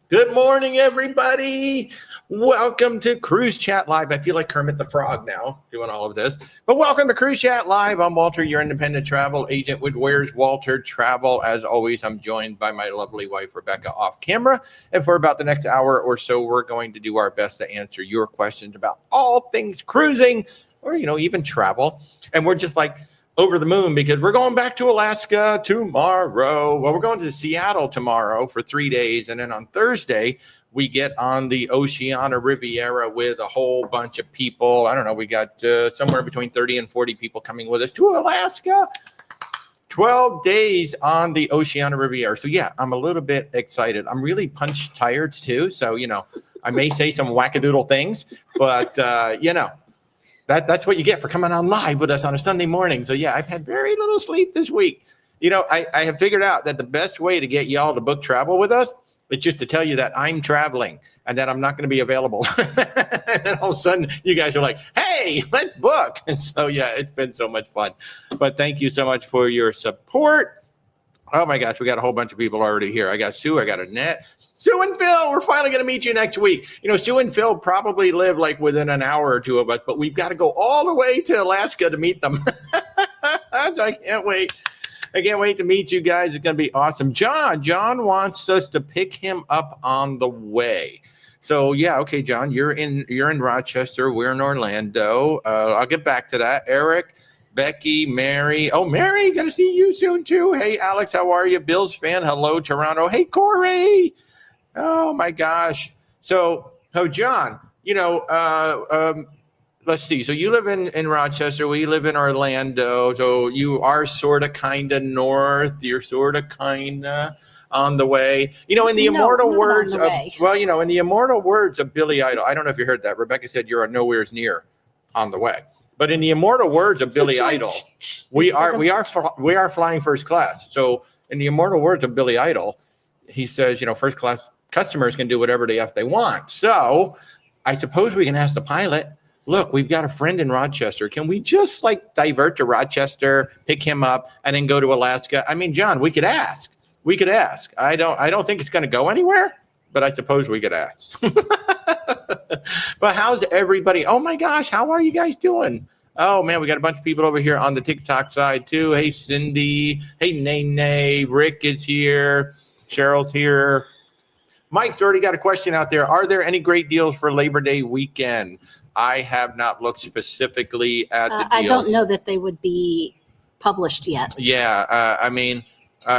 Good morning, everybody. Welcome to Cruise Chat Live. I feel like Kermit the Frog now doing all of this. But welcome to Cruise Chat Live. I'm Walter, your independent travel agent with Where's Walter Travel. As always, I'm joined by my lovely wife, Rebecca, off camera. And for about the next hour or so, we're going to do our best to answer your questions about all things cruising or, even travel. And we're just like over the moon because we're going back to Alaska tomorrow. Well, we're going to Seattle tomorrow for 3 days. And then on Thursday, we get on the Oceania Riviera with a whole bunch of people. I don't know. We got somewhere between 30 and 40 people coming with us to Alaska. 12 days on the Oceania Riviera. So, yeah, I'm a little bit excited. I'm really punch tired, too. So, I may say some wackadoodle things, but, That's what you get for coming on live with us on a Sunday morning. So, yeah, I've had very little sleep this week. I have figured out that the best way to get y'all to book travel with us is just to tell you that I'm traveling and that I'm not going to be available. And then all of a sudden, you guys are like, hey, let's book. And so, yeah, it's been so much fun. But thank you so much for your support. Oh, my gosh, we got a whole bunch of people already here. I got Sue, I got Annette. Sue and Phil, we're finally going to meet you next week. Sue and Phil probably live like within an hour or two of us, but we've got to go all the way to Alaska to meet them. I can't wait. I can't wait to meet you guys. It's going to be awesome. John wants us to pick him up on the way. So, yeah, okay, John, you're in Rochester. We're in Orlando. I'll get back to that. Eric, Becky, Mary. Oh, Mary, gonna see you soon too. Hey, Alex, how are you? Bills fan. Hello, Toronto. Hey, Corey. Oh my gosh. So John, let's see. So you live in Rochester. We live in Orlando. So you are sort of kind of north. You're sort of kind of on the way. In the immortal words of in the immortal words of Billy Idol. I don't know if you heard that. Rebecca said you're nowhere's near on the way. But in the immortal words of Billy Idol, we are flying first class. So in the immortal words of Billy Idol, he says, first class customers can do whatever they want. So I suppose we can ask the pilot, look, we've got a friend in Rochester. Can we just divert to Rochester, pick him up, and then go to Alaska? I mean, John, we could ask. I don't think it's going to go anywhere, but I suppose we could ask. But how's everybody? Oh my gosh, how are you guys doing? Oh man, we got a bunch of people over here on the TikTok side too. Hey Cindy, hey Nene, Rick is here, Cheryl's here. Mike's already got a question out there. Are there any great deals for Labor Day weekend? I have not looked specifically at the deals. I don't know that they would be published yet. Yeah,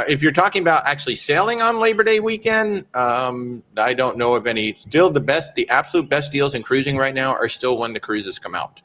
if you're talking about actually sailing on Labor Day weekend, I don't know of any. Still, the absolute best deals in cruising right now are still when the cruises come out.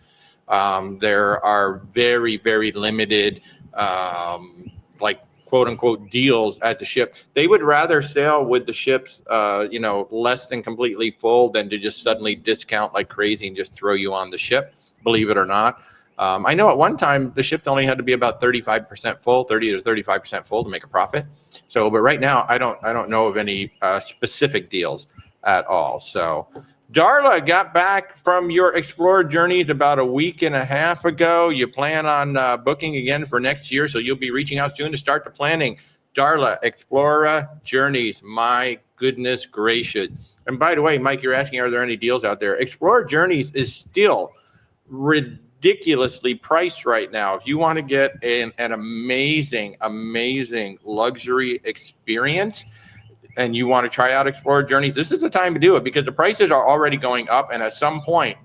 There are very, very limited, quote unquote deals at the ship. They would rather sail with the ships, less than completely full than to just suddenly discount like crazy and just throw you on the ship, believe it or not. I know at one time the ships only had to be about 35% full, 30 to 35% full to make a profit. So, but right now I don't know of any specific deals at all. So, Darla got back from your Explorer Journeys about a week and a half ago. You plan on booking again for next year, so you'll be reaching out soon to start the planning. Darla, Explorer Journeys, my goodness gracious. And by the way, Mike, you're asking, are there any deals out there? Explorer Journeys is still ridiculously priced right now. If you want to get an amazing luxury experience and you want to try out Explorer Journeys, this is the time to do it because the prices are already going up, and at some point,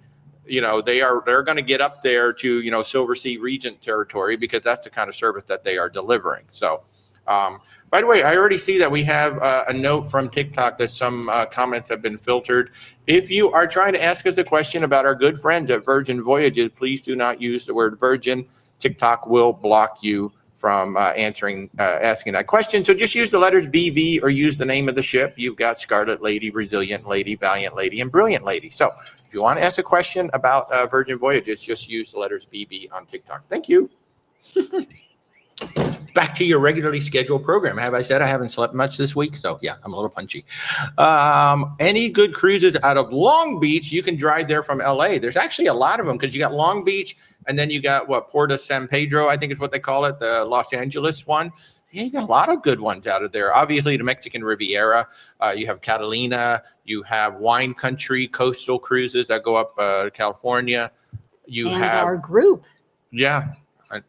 they're going to get up there to Silver Sea Regent territory because that's the kind of service that they are delivering. So, by the way, I already see that we have a note from TikTok that some comments have been filtered. If you are trying to ask us a question about our good friends at Virgin Voyages, please do not use the word Virgin. TikTok will block you from asking that question. So just use the letters BV or use the name of the ship. You've got Scarlet Lady, Resilient Lady, Valiant Lady, and Brilliant Lady. So if you want to ask a question about Virgin Voyages, just use the letters BV on TikTok. Thank you. back to your regularly scheduled program. Have I said I haven't slept much this week? So yeah, I'm a little punchy. Any good cruises out of Long Beach? You can drive there from LA. There's actually a lot of them because you got Long Beach and then you got Puerto San Pedro, I think is what they call it, the Los Angeles one. Yeah, you got a lot of good ones out of there. Obviously, the Mexican Riviera. You have Catalina. You have wine country coastal cruises that go up to California. You and have our group. Yeah.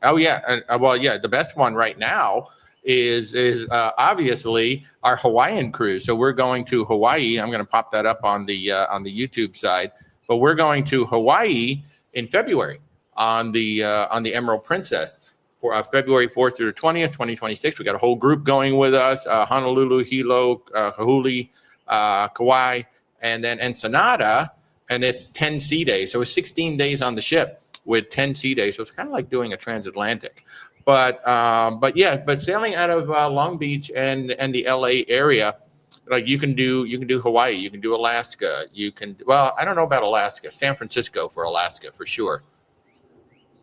Oh, yeah. Well, yeah. The best one right now is obviously our Hawaiian cruise. So we're going to Hawaii. I'm going to pop that up on the YouTube side. But we're going to Hawaii in February on the Emerald Princess for February 4th through the 20th, 2026. We got a whole group going with us: Honolulu, Hilo, Kahului, Kauai, and then Ensenada. And it's 10 sea days. So it's 16 days on the ship with 10 sea days. So it's kind of like doing a transatlantic. But sailing out of Long Beach and the LA area, like you can do Hawaii, you can do Alaska, I don't know about Alaska, San Francisco for Alaska for sure.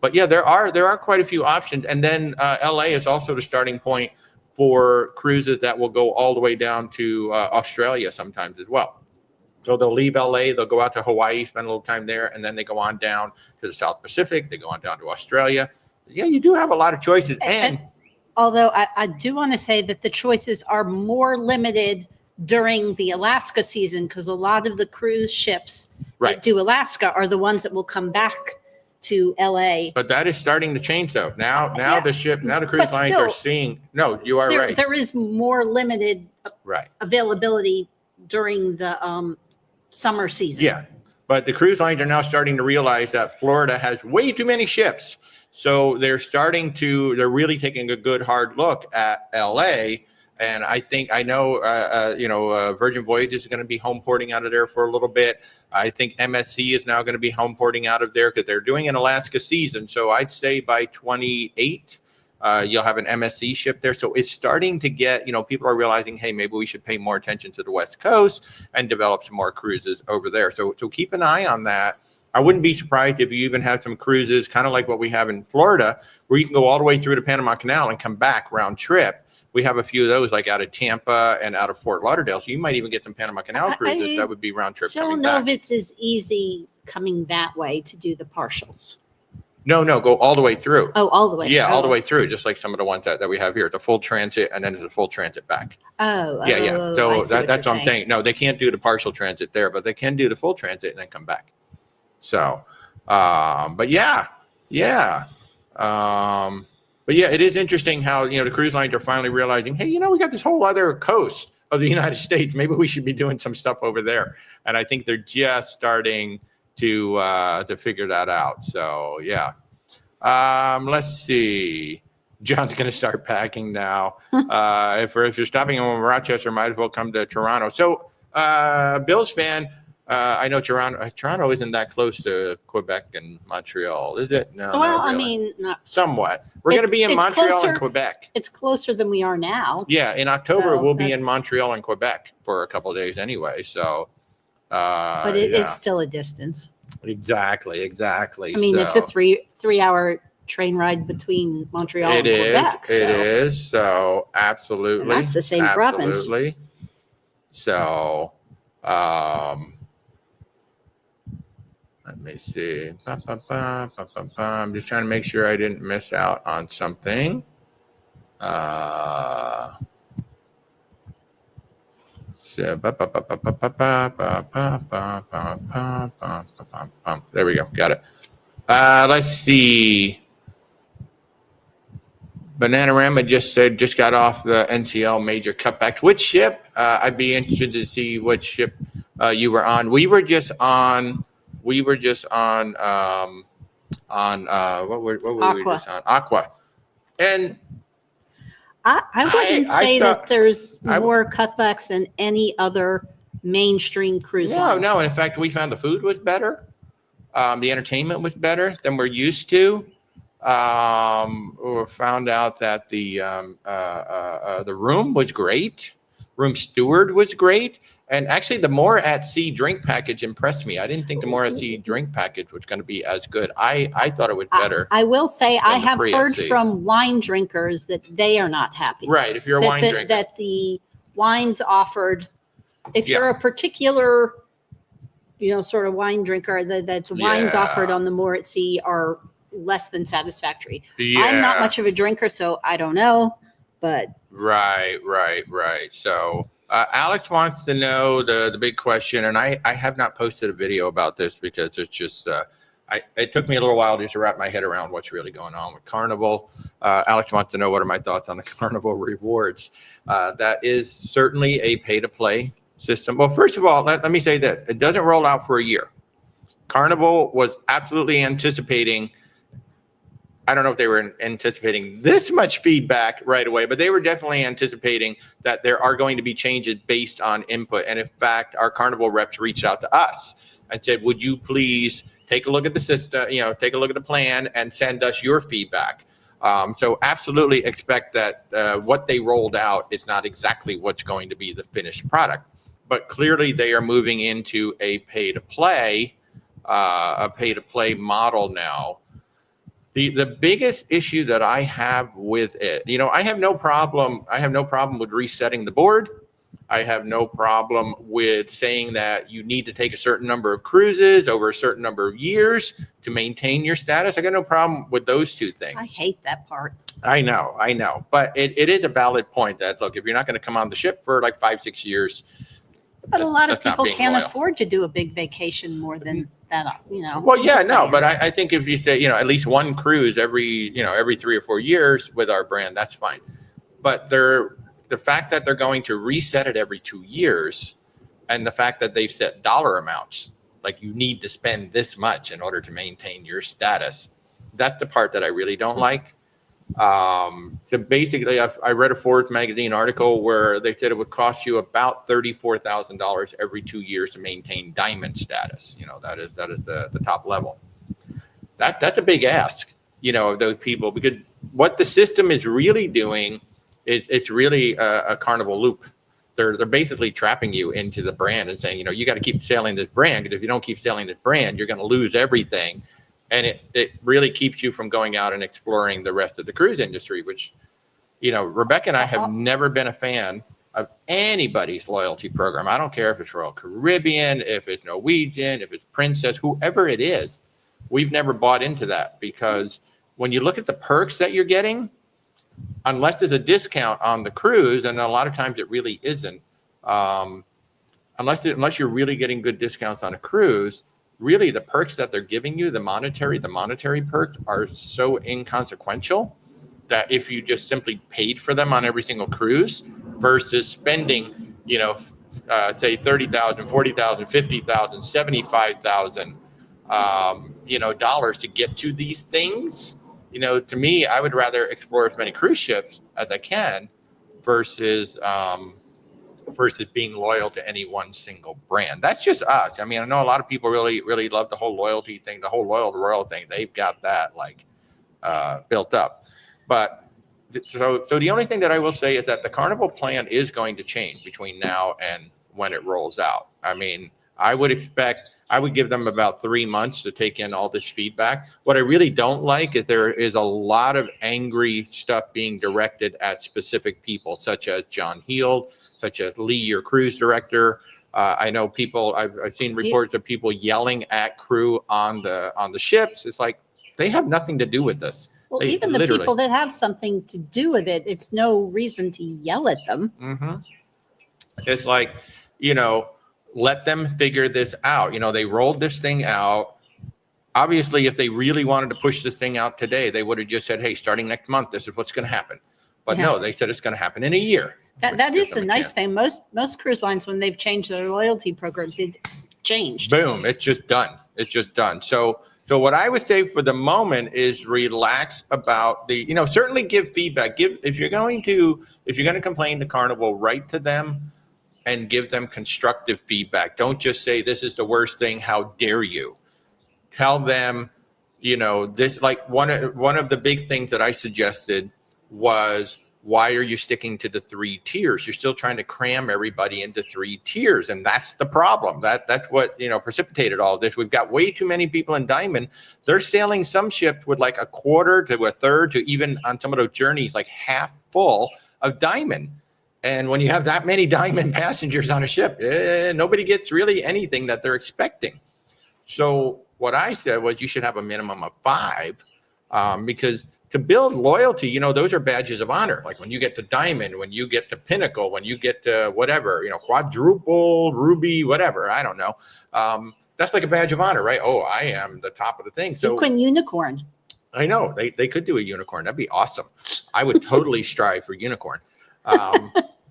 But yeah, there are quite a few options. And then LA is also the starting point for cruises that will go all the way down to Australia sometimes as well. So they'll leave LA, they'll go out to Hawaii, spend a little time there, and then they go on down to the South Pacific. They go on down to Australia. Yeah, you do have a lot of choices. And although I do want to say that the choices are more limited during the Alaska season, because a lot of the cruise ships that do Alaska are the ones that will come back to LA. But that is starting to change though. Now the cruise lines are seeing, no, you are right. There is more limited availability during the summer season. Yeah. But the cruise lines are now starting to realize that Florida has way too many ships. So they're really taking a good hard look at LA. And I know Virgin Voyages is going to be home porting out of there for a little bit. I think MSC is now going to be home porting out of there because they're doing an Alaska season. So I'd say by 28, you'll have an MSC ship there. So it's starting to get, people are realizing, hey, maybe we should pay more attention to the West Coast and develop some more cruises over there. So keep an eye on that. I wouldn't be surprised if you even have some cruises, kind of like what we have in Florida, where you can go all the way through the Panama Canal and come back round trip. We have a few of those, like out of Tampa and out of Fort Lauderdale. So you might even get some Panama Canal cruises that would be round trip coming back. I don't know if it's as easy coming that way to do the partials. No, go all the way through. Oh, all the way through. Yeah, all the way through, just like some of the ones that we have here. It's a full transit, and then it's a full transit back. Yeah. So that's what I'm saying. No, they can't do the partial transit there, but they can do the full transit and then come back. So, but yeah. But yeah, it is interesting how, the cruise lines are finally realizing, hey, we got this whole other coast of the United States. Maybe we should be doing some stuff over there. And I think they're just starting to figure that out. So yeah. Let's see. John's going to start packing now. If you're stopping in Rochester, might as well come to Toronto. So Bills fan, I know Toronto isn't that close to Quebec and Montreal, is it? No. Well, not really. I mean, not somewhat. We're going to be in Montreal and Quebec. It's closer than we are now. Yeah, in October we'll be in Montreal and Quebec for a couple of days anyway. So, but it's still a distance. Exactly. I mean, it's a 3-hour train ride between Montreal and Quebec. It is. So absolutely, and that's the same province. Absolutely. So. Let me see. I'm just trying to make sure I didn't miss out on something. There we go. Got it. Let's see. Bananarama just got off the NCL major cutbacks. Which ship? I'd be interested to see what ship you were on. We were just on what were we just on? Aqua. And I wouldn't say that there's more cutbacks than any other mainstream cruise line. No. In fact, we found the food was better. The entertainment was better than we're used to. We found out that the room was great. room steward was great. And actually, the More at Sea drink package impressed me. I didn't think the More at Sea drink package was going to be as good. I thought it was better. I will say I have free heard at sea. from wine drinkers that they are not happy. Right, if you're a wine drinker. That the wines offered, if you're a particular, sort of wine drinker, that wines offered on the More at Sea are less than satisfactory. Yeah. I'm not much of a drinker, so I don't know, but. Right. So Alex wants to know the big question, and I have not posted a video about this because it's just, it took me a little while just to wrap my head around what's really going on with Carnival. Alex wants to know what are my thoughts on the Carnival rewards. That is certainly a pay-to-play system. Well, first of all, let me say this. It doesn't roll out for a year. Carnival was absolutely anticipating, I don't know if they were anticipating this much feedback right away, but they were definitely anticipating that there are going to be changes based on input. And in fact, our Carnival reps reached out to us and said, would you please take a look at the system, take a look at the plan and send us your feedback. So absolutely expect that what they rolled out is not exactly what's going to be the finished product. But clearly they are moving into a pay-to-play model now. The biggest issue that I have with it, I have no problem with resetting the board. I have no problem with saying that you need to take a certain number of cruises over a certain number of years to maintain your status. I got no problem with those two things. I hate that part. I know. But it is a valid point that, look, if you're not going to come on the ship for like 5-6 years. But a lot of people can't afford to do a big vacation more than that, Well, yeah, no, but I think if you say, at least one cruise every 3 or 4 years with our brand, that's fine. But the fact that they're going to reset it every 2 years, and the fact that they've set dollar amounts, like you need to spend this much in order to maintain your status, that's the part that I really don't like. So basically, I read a Forbes magazine article where they said it would cost you about $34,000 every 2 years to maintain diamond status. That is the top level. That's a big ask, of those people, because what the system is really doing, it's really a Carnival loop. They're basically trapping you into the brand and saying, you got to keep selling this brand, because if you don't keep selling this brand, you're going to lose everything. And it really keeps you from going out and exploring the rest of the cruise industry, which, Rebecca and I have never been a fan of anybody's loyalty program. I don't care if it's Royal Caribbean, if it's Norwegian, if it's Princess, whoever it is. We've never bought into that, because when you look at the perks that you're getting, unless there's a discount on the cruise, and a lot of times it really isn't, unless you're really getting good discounts on a cruise, really the perks that they're giving you, the monetary perks are so inconsequential that if you just simply paid for them on every single cruise versus spending, say $30,000, $40,000, $50,000, $75,000, dollars to get to these things, to me, I would rather explore as many cruise ships as I can versus being loyal to any one single brand. That's just us. I mean, I know a lot of people really, really love the whole loyalty thing, the whole loyal to royal thing. They've got that built up. But so the only thing that I will say is that the Carnival plan is going to change between now and when it rolls out. I mean, I would give them about 3 months to take in all this feedback. What I really don't like is there is a lot of angry stuff being directed at specific people, such as John Heald, such as Lee, your cruise director. I know people, I've seen reports of people yelling at crew on the ships. It's like, they have nothing to do with this. Well, even the people that have something to do with it, it's no reason to yell at them. Mm-hmm. It's like, let them figure this out. They rolled this thing out. Obviously, if they really wanted to push this thing out today, they would have just said, hey, starting next month, this is what's going to happen. But no, they said it's going to happen in a year. That is the nice thing. Most cruise lines, when they've changed their loyalty programs, it's changed. Boom. It's just done. So what I would say for the moment is relax about certainly give feedback. If you're going to complain to Carnival, write to them and give them constructive feedback. Don't just say, this is the worst thing, how dare you. Tell them, this, like one of the big things that I suggested was, why are you sticking to the 3 tiers? You're still trying to cram everybody into 3 tiers. And that's the problem. That's what, precipitated all of this. We've got way too many people in Diamond. They're sailing some ships with like a quarter to a third to even on some of those journeys, like half full of Diamond. And when you have that many Diamond passengers on a ship, nobody gets really anything that they're expecting. So what I said was you should have a minimum of 5. Because to build loyalty, those are badges of honor. Like when you get to Diamond, when you get to Pinnacle, when you get to whatever, quadruple, ruby, whatever, I don't know. That's like a badge of honor, right? Oh, I am the top of the thing. Sequin unicorn. I know they could do a unicorn. That'd be awesome. I would totally strive for unicorn.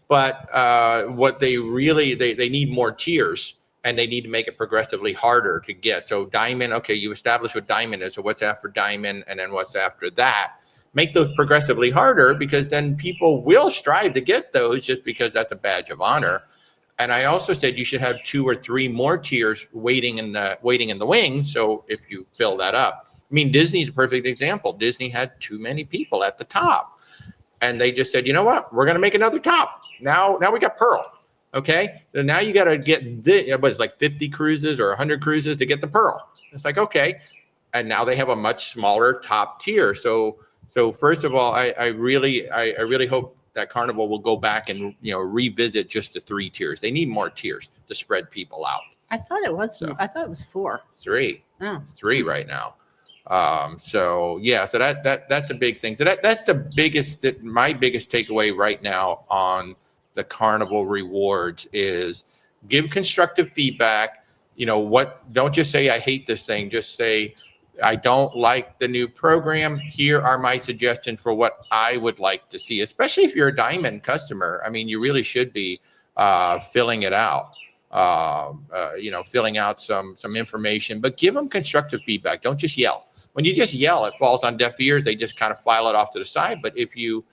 But what they really, they need more tiers. And they need to make it progressively harder to get. So Diamond, okay, you establish what Diamond is. So what's after Diamond, and then what's after that? Make those progressively harder, because then people will strive to get those just because that's a badge of honor. And I also said you should have 2 or 3 more tiers waiting in the wing. So if you fill that up, I mean, Disney's a perfect example. Disney had too many people at the top, and they just said, you know what, we're going to make another top. Now we got Pearl. Okay, so now you got to get it's like 50 cruises or 100 cruises to get the Pearl. It's like, okay, and now they have a much smaller top tier. So first of all, I really hope that Carnival will go back and revisit just the 3 tiers. They need more tiers to spread people out. I thought it was. So, I thought it was 4. 3. Oh. 3 right now. So that's a big thing. So that's my biggest takeaway right now on the Carnival rewards is give constructive feedback. Don't just say I hate this thing. Just say I don't like the new program. Here are my suggestions for what I would like to see, especially if you're a Diamond customer. I mean, you really should be filling it out. Filling out some information, but give them constructive feedback. Don't just yell. When you just yell, it falls on deaf ears. They just kind of file it off to the side. But if you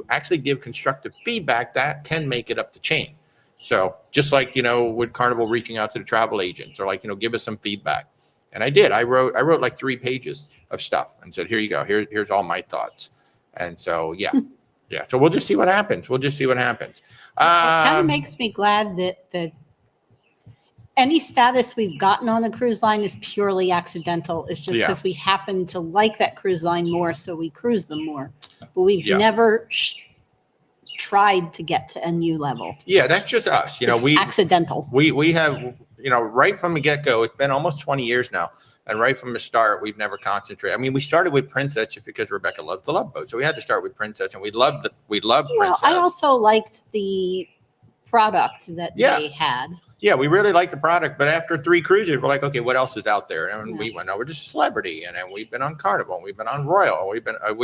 actually give constructive feedback, that can make it up the chain. So just like, with Carnival reaching out to the travel agents or give us some feedback. And I did. I wrote like 3 pages of stuff and said, here you go. Here's all my thoughts. And so, yeah. So we'll just see what happens. It kind of makes me glad that any status we've gotten on a cruise line is purely accidental. It's just because we happen to like that cruise line more, so we cruise them more. But we've never tried to get to a new level. Yeah, that's just us. It's accidental. We have, right from the get-go, it's been almost 20 years now. And right from the start, we've never concentrated. I mean, we started with Princess just because Rebecca loved the Love Boat. So we had to start with Princess, and we loved Princess. I also liked the product that they had. Yeah, we really liked the product. But after 3 cruises, we're like, okay, what else is out there? And we went over to Celebrity, and then we've been on Carnival, and we've been on Royal, we've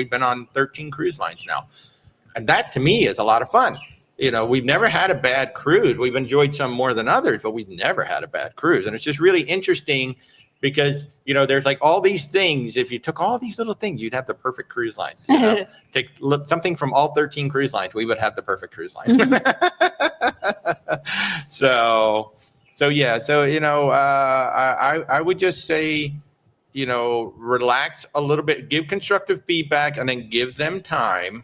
been on 13 cruise lines now. And that to me is a lot of fun. We've never had a bad cruise. We've enjoyed some more than others, but we've never had a bad cruise. And it's just really interesting because, there's like all these things. If you took all these little things, you'd have the perfect cruise line. Take something from all 13 cruise lines, we would have the perfect cruise line. So I would just say, relax a little bit, give constructive feedback, and then give them time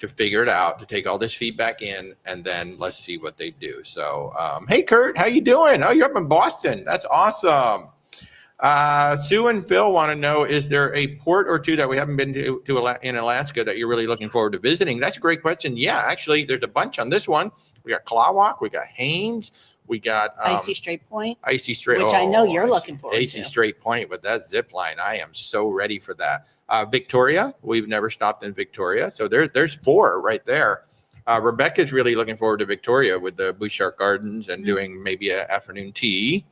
to figure it out, to take all this feedback in, and then let's see what they do. So, hey, Kurt, how you doing? Oh, you're up in Boston. That's awesome. Sue and Phil want to know, is there a port or 2 that we haven't been to in Alaska that you're really looking forward to visiting? That's a great question. Yeah, actually, there's a bunch on this one. We got Klawak, we got Haynes, we got Icy Straight Point, which I know you're looking forward to. Icy Straight Point with that zip line. I am so ready for that. Victoria, we've never stopped in Victoria. So there's 4 right there. Rebecca's really looking forward to Victoria with the Bouchard Gardens and doing maybe an afternoon tea.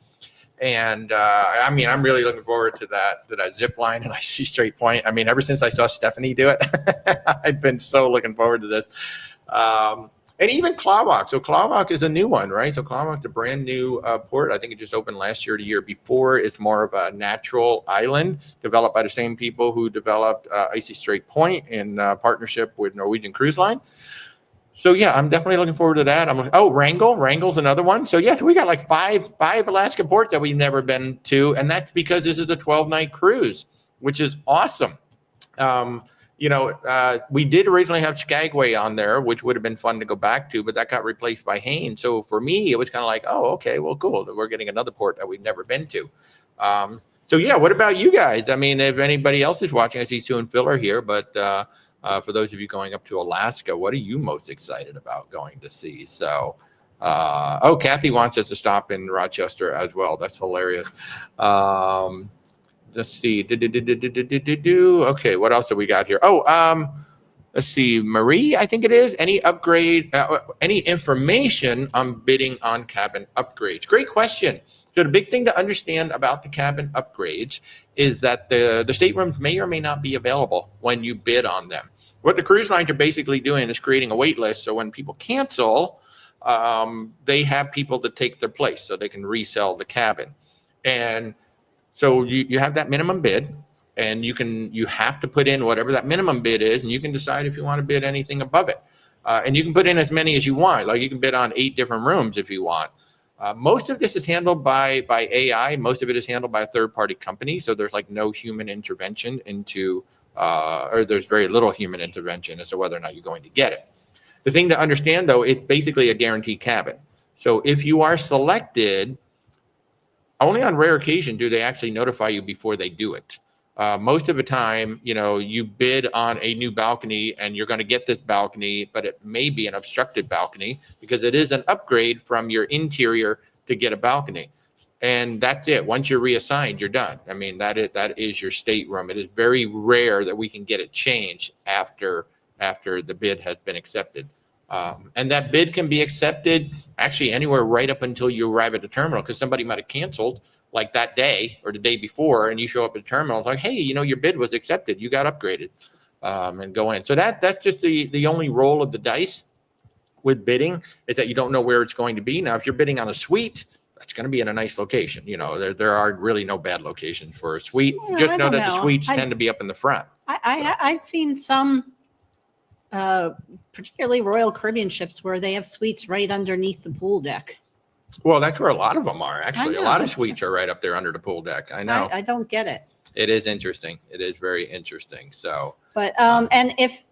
And I'm really looking forward to that zip line and Icy Straight Point. I mean, ever since I saw Stephanie do it, I've been so looking forward to this. And even Klawak. So Klawak is a new one, right? So Klawak's a brand new port. I think it just opened last year or the year before. It's more of a natural island developed by the same people who developed Icy Straight Point in partnership with Norwegian Cruise Line. So yeah, I'm definitely looking forward to that. Wrangell's another one. So yes, we got like five Alaska ports that we've never been to, and that's because this is a 12-night cruise, which is awesome. we did originally have Skagway on there, which would have been fun to go back to, but that got replaced by Haines. So for me, it was kind of like, oh, okay, well, cool. We're getting another port that we've never been to. So yeah, what about you guys? I mean, if anybody else is watching, I see Sue and Phil are here, but for those of you going up to Alaska, what are you most excited about going to see? So, Kathy wants us to stop in Rochester as well. That's hilarious. Let's see. Okay, what else have we got here? Let's see. Marie, I think it is. Any upgrade, any information on bidding on cabin upgrades? Great question. So the big thing to understand about the cabin upgrades is that the staterooms may or may not be available when you bid on them. What the cruise lines are basically doing is creating a wait list. So when people cancel, they have people to take their place so they can resell the cabin. And so you have that minimum bid, and you have to put in whatever that minimum bid is, and you can decide if you want to bid anything above it. And you can put in as many as you want. Like you can bid on 8 different rooms if you want. Most of this is handled by AI. Most of it is handled by a third-party company. So there's like no human intervention or there's very little human intervention as to whether or not you're going to get it. The thing to understand, though, it's basically a guaranteed cabin. So if you are selected, only on rare occasion do they actually notify you before they do it. Most of the time, you bid on a new balcony and you're going to get this balcony, but it may be an obstructed balcony because it is an upgrade from your interior to get a balcony. And that's it. Once you're reassigned, you're done. I mean, that is your stateroom. It is very rare that we can get it changed after the bid has been accepted. And that bid can be accepted actually anywhere right up until you arrive at the terminal, because somebody might have canceled like that day or the day before, and you show up at the terminal. It's like, hey, your bid was accepted. You got upgraded, and go in. So that's just the only roll of the dice with bidding, is that you don't know where it's going to be. Now, if you're bidding on a suite, that's going to be in a nice location. There are really no bad locations for a suite. Just know that the suites tend to be up in the front. I've seen some particularly Royal Caribbean ships where they have suites right underneath the pool deck. Well, that's where a lot of them are. Actually, a lot of suites are right up there under the pool deck. I know. I don't get it. It is interesting. It is very interesting. So, but and if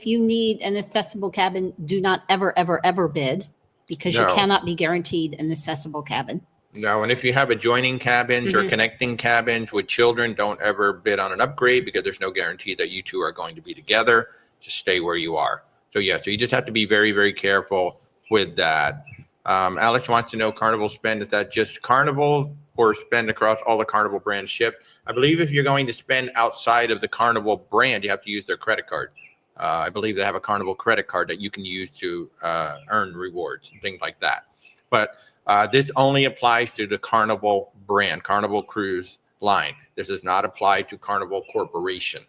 you need an accessible cabin, do not ever bid, because you cannot be guaranteed an accessible cabin. No, and if you have adjoining cabins or connecting cabins with children, don't ever bid on an upgrade, because there's no guarantee that you two are going to be together. Just stay where you are. So yeah, so you just have to be very, very careful with that. Alex wants to know, Carnival spend, is that just Carnival or spend across all the Carnival brand ship? I believe if you're going to spend outside of the Carnival brand, you have to use their credit card. I believe they have a Carnival credit card that you can use to earn rewards and things like that. But this only applies to the Carnival brand, Carnival Cruise Line. This does not apply to Carnival Corporation.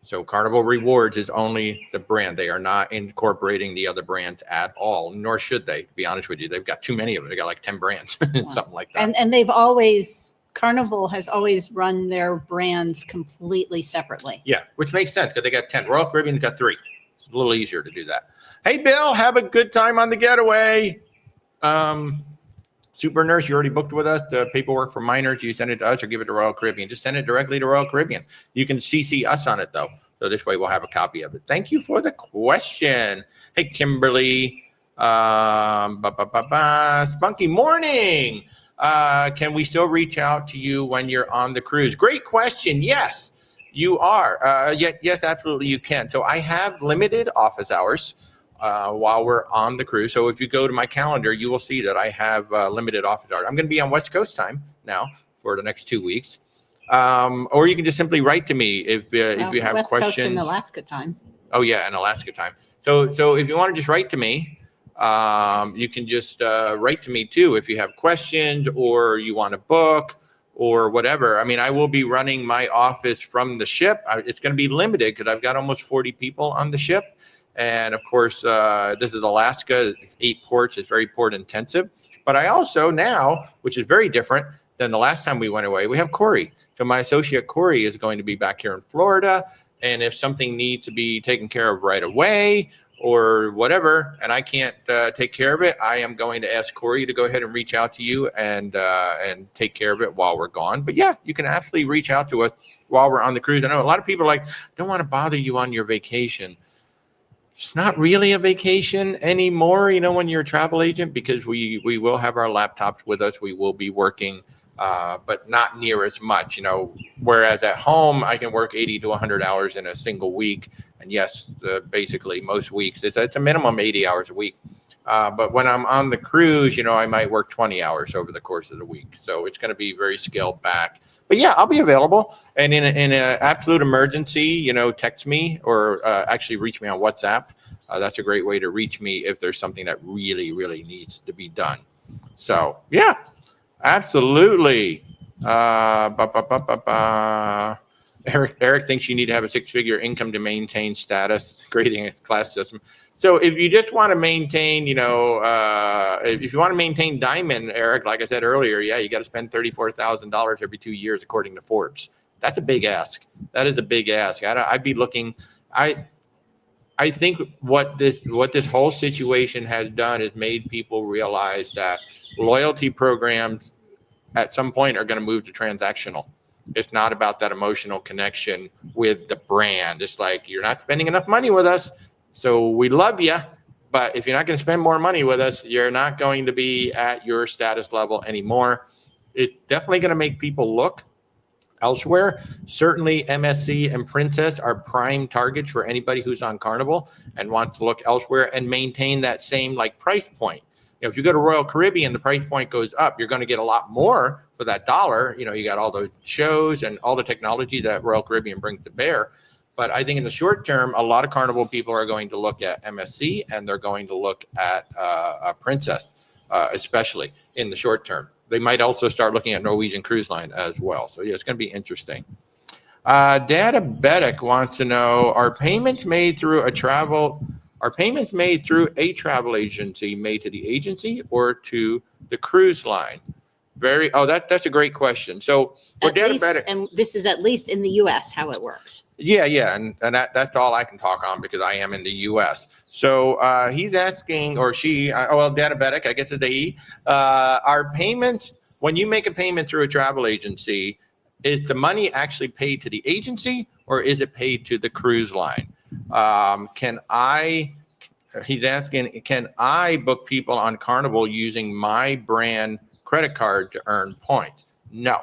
So Carnival Rewards is only the brand. They are not incorporating the other brands at all, nor should they, to be honest with you. They've got too many of them. They got like 10 brands, something like that. And Carnival has always run their brands completely separately. Yeah, which makes sense, because they got 10. Royal Caribbean's got 3. It's a little easier to do that. Hey, Bill, have a good time on the getaway. Super Nurse, you already booked with us. The paperwork for minors, you send it to us or give it to Royal Caribbean. Just send it directly to Royal Caribbean. You can CC us on it, though. So this way we'll have a copy of it. Thank you for the question. Hey, Kimberly. Spunky morning. Can we still reach out to you when you're on the cruise? Great question. Yes, you are. Yes, absolutely you can. So I have limited office hours while we're on the cruise. So if you go to my calendar, you will see that I have limited office hours. I'm going to be on West Coast time now for the next 2 weeks. Or you can just simply write to me if you have West questions. Coast and Alaska time. Oh yeah, and Alaska time. So if you want to just write to me, you can just write to me too if you have questions or you want to book or whatever. I mean, I will be running my office from the ship. It's going to be limited because I've got almost 40 people on the ship. And of course, this is Alaska. It's 8 ports. It's very port intensive. But I also now, which is very different than the last time we went away, we have Corey. So my associate Corey is going to be back here in Florida. And if something needs to be taken care of right away, or whatever, and I can't take care of it, I am going to ask Corey to go ahead and reach out to you and take care of it while we're gone. But yeah, you can absolutely reach out to us while we're on the cruise. I know a lot of people are like, don't want to bother you on your vacation. It's not really a vacation anymore, when you're a travel agent, because we will have our laptops with us. We will be working, but not near as much, whereas at home, I can work 80 to 100 hours in a single week. And yes, basically most weeks, it's a minimum 80 hours a week. But when I'm on the cruise, I might work 20 hours over the course of the week. So it's going to be very scaled back. But yeah, I'll be available. And in an absolute emergency, text me or actually reach me on WhatsApp. That's a great way to reach me if there's something that really, really needs to be done. So yeah, absolutely. Eric thinks you need to have a 6-figure income to maintain status, grading a class system. So if you just want to maintain, if you want to maintain diamond, Eric, like I said earlier, yeah, you got to spend $34,000 every 2 years, according to Forbes. That's a big ask. That is a big ask. I'd be looking. I think what this whole situation has done is made people realize that loyalty programs at some point are going to move to transactional. It's not about that emotional connection with the brand. It's like, you're not spending enough money with us, so we love you, but if you're not going to spend more money with us, you're not going to be at your status level anymore. It's definitely going to make people look elsewhere. Certainly MSC and Princess are prime targets for anybody who's on Carnival and wants to look elsewhere and maintain that same price point. If you go to Royal Caribbean, the price point goes up. You're going to get a lot more for that dollar. You got all those shows and all the technology that Royal Caribbean brings to bear. But I think in the short term, a lot of Carnival people are going to look at MSC and they're going to look at Princess, especially in the short term. They might also start looking at Norwegian Cruise Line as well. So yeah, it's going to be interesting. Diabetic wants to know, are payments made through a travel agency made to the agency or to the cruise line? That's a great question. So for diabetic, and this is at least in the U.S. how it works. Yeah, and that's all I can talk on because I am in the U.S. So he's asking, or she, diabetic, I guess it's a are payments, when you make a payment through a travel agency, is the money actually paid to the agency or is it paid to the cruise line? He's asking, can I book people on Carnival using my brand credit card to earn points? No.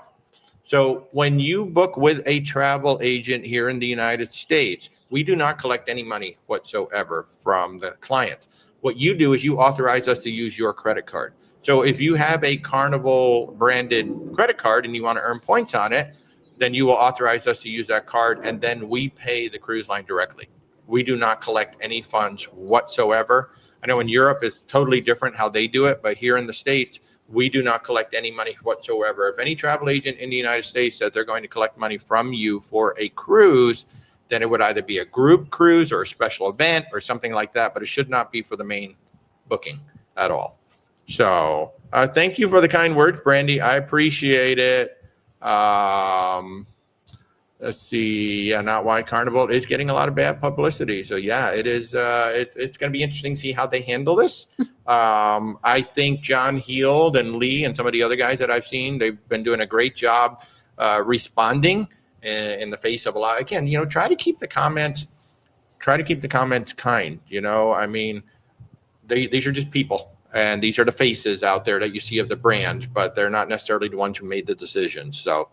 So when you book with a travel agent here in the United States, we do not collect any money whatsoever from the client. What you do is you authorize us to use your credit card. So if you have a Carnival branded credit card and you want to earn points on it, then you will authorize us to use that card and then we pay the cruise line directly. We do not collect any funds whatsoever. I know in Europe it's totally different how they do it, but here in the States, we do not collect any money whatsoever. If any travel agent in the United States says they're going to collect money from you for a cruise, then it would either be a group cruise or a special event or something like that, but it should not be for the main booking at all. So thank you for the kind words, Brandy. I appreciate it. Let's see. Yeah, not why Carnival is getting a lot of bad publicity. So yeah, it is. It's going to be interesting to see how they handle this. I think John Heald and Lee and some of the other guys that I've seen, they've been doing a great job responding in the face of a lot. Again, try to keep the comments kind. I mean, these are just people, and these are the faces out there that you see of the brand, but they're not necessarily the ones who made the decisions. So.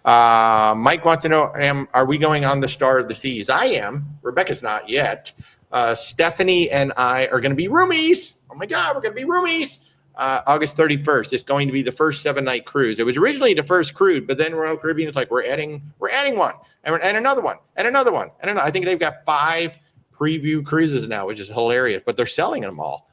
Mike wants to know, are we going on the Star of the Seas? I am. Rebecca's not yet. Stephanie and I are going to be roomies. Oh my God, we're going to be roomies. August 31st. It's going to be the first 7-night cruise. It was originally the first cruise, but then Royal Caribbean is like, we're adding one and another one and another one. And I think they've got 5 preview cruises now, which is hilarious, but they're selling them all.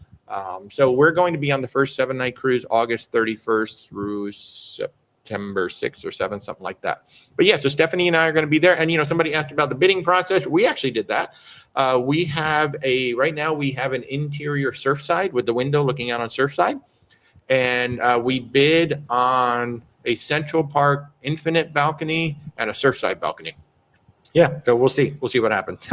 So we're going to be on the first 7-night cruise, August 31st through September 6th or 7th, something like that. But yeah, so Stephanie and I are going to be there. And, somebody asked about the bidding process. We actually did that. Right now we have an interior Surfside with the window looking out on Surfside. And we bid on a Central Park Infinite balcony and a Surfside balcony. Yeah, so we'll see. We'll see what happens.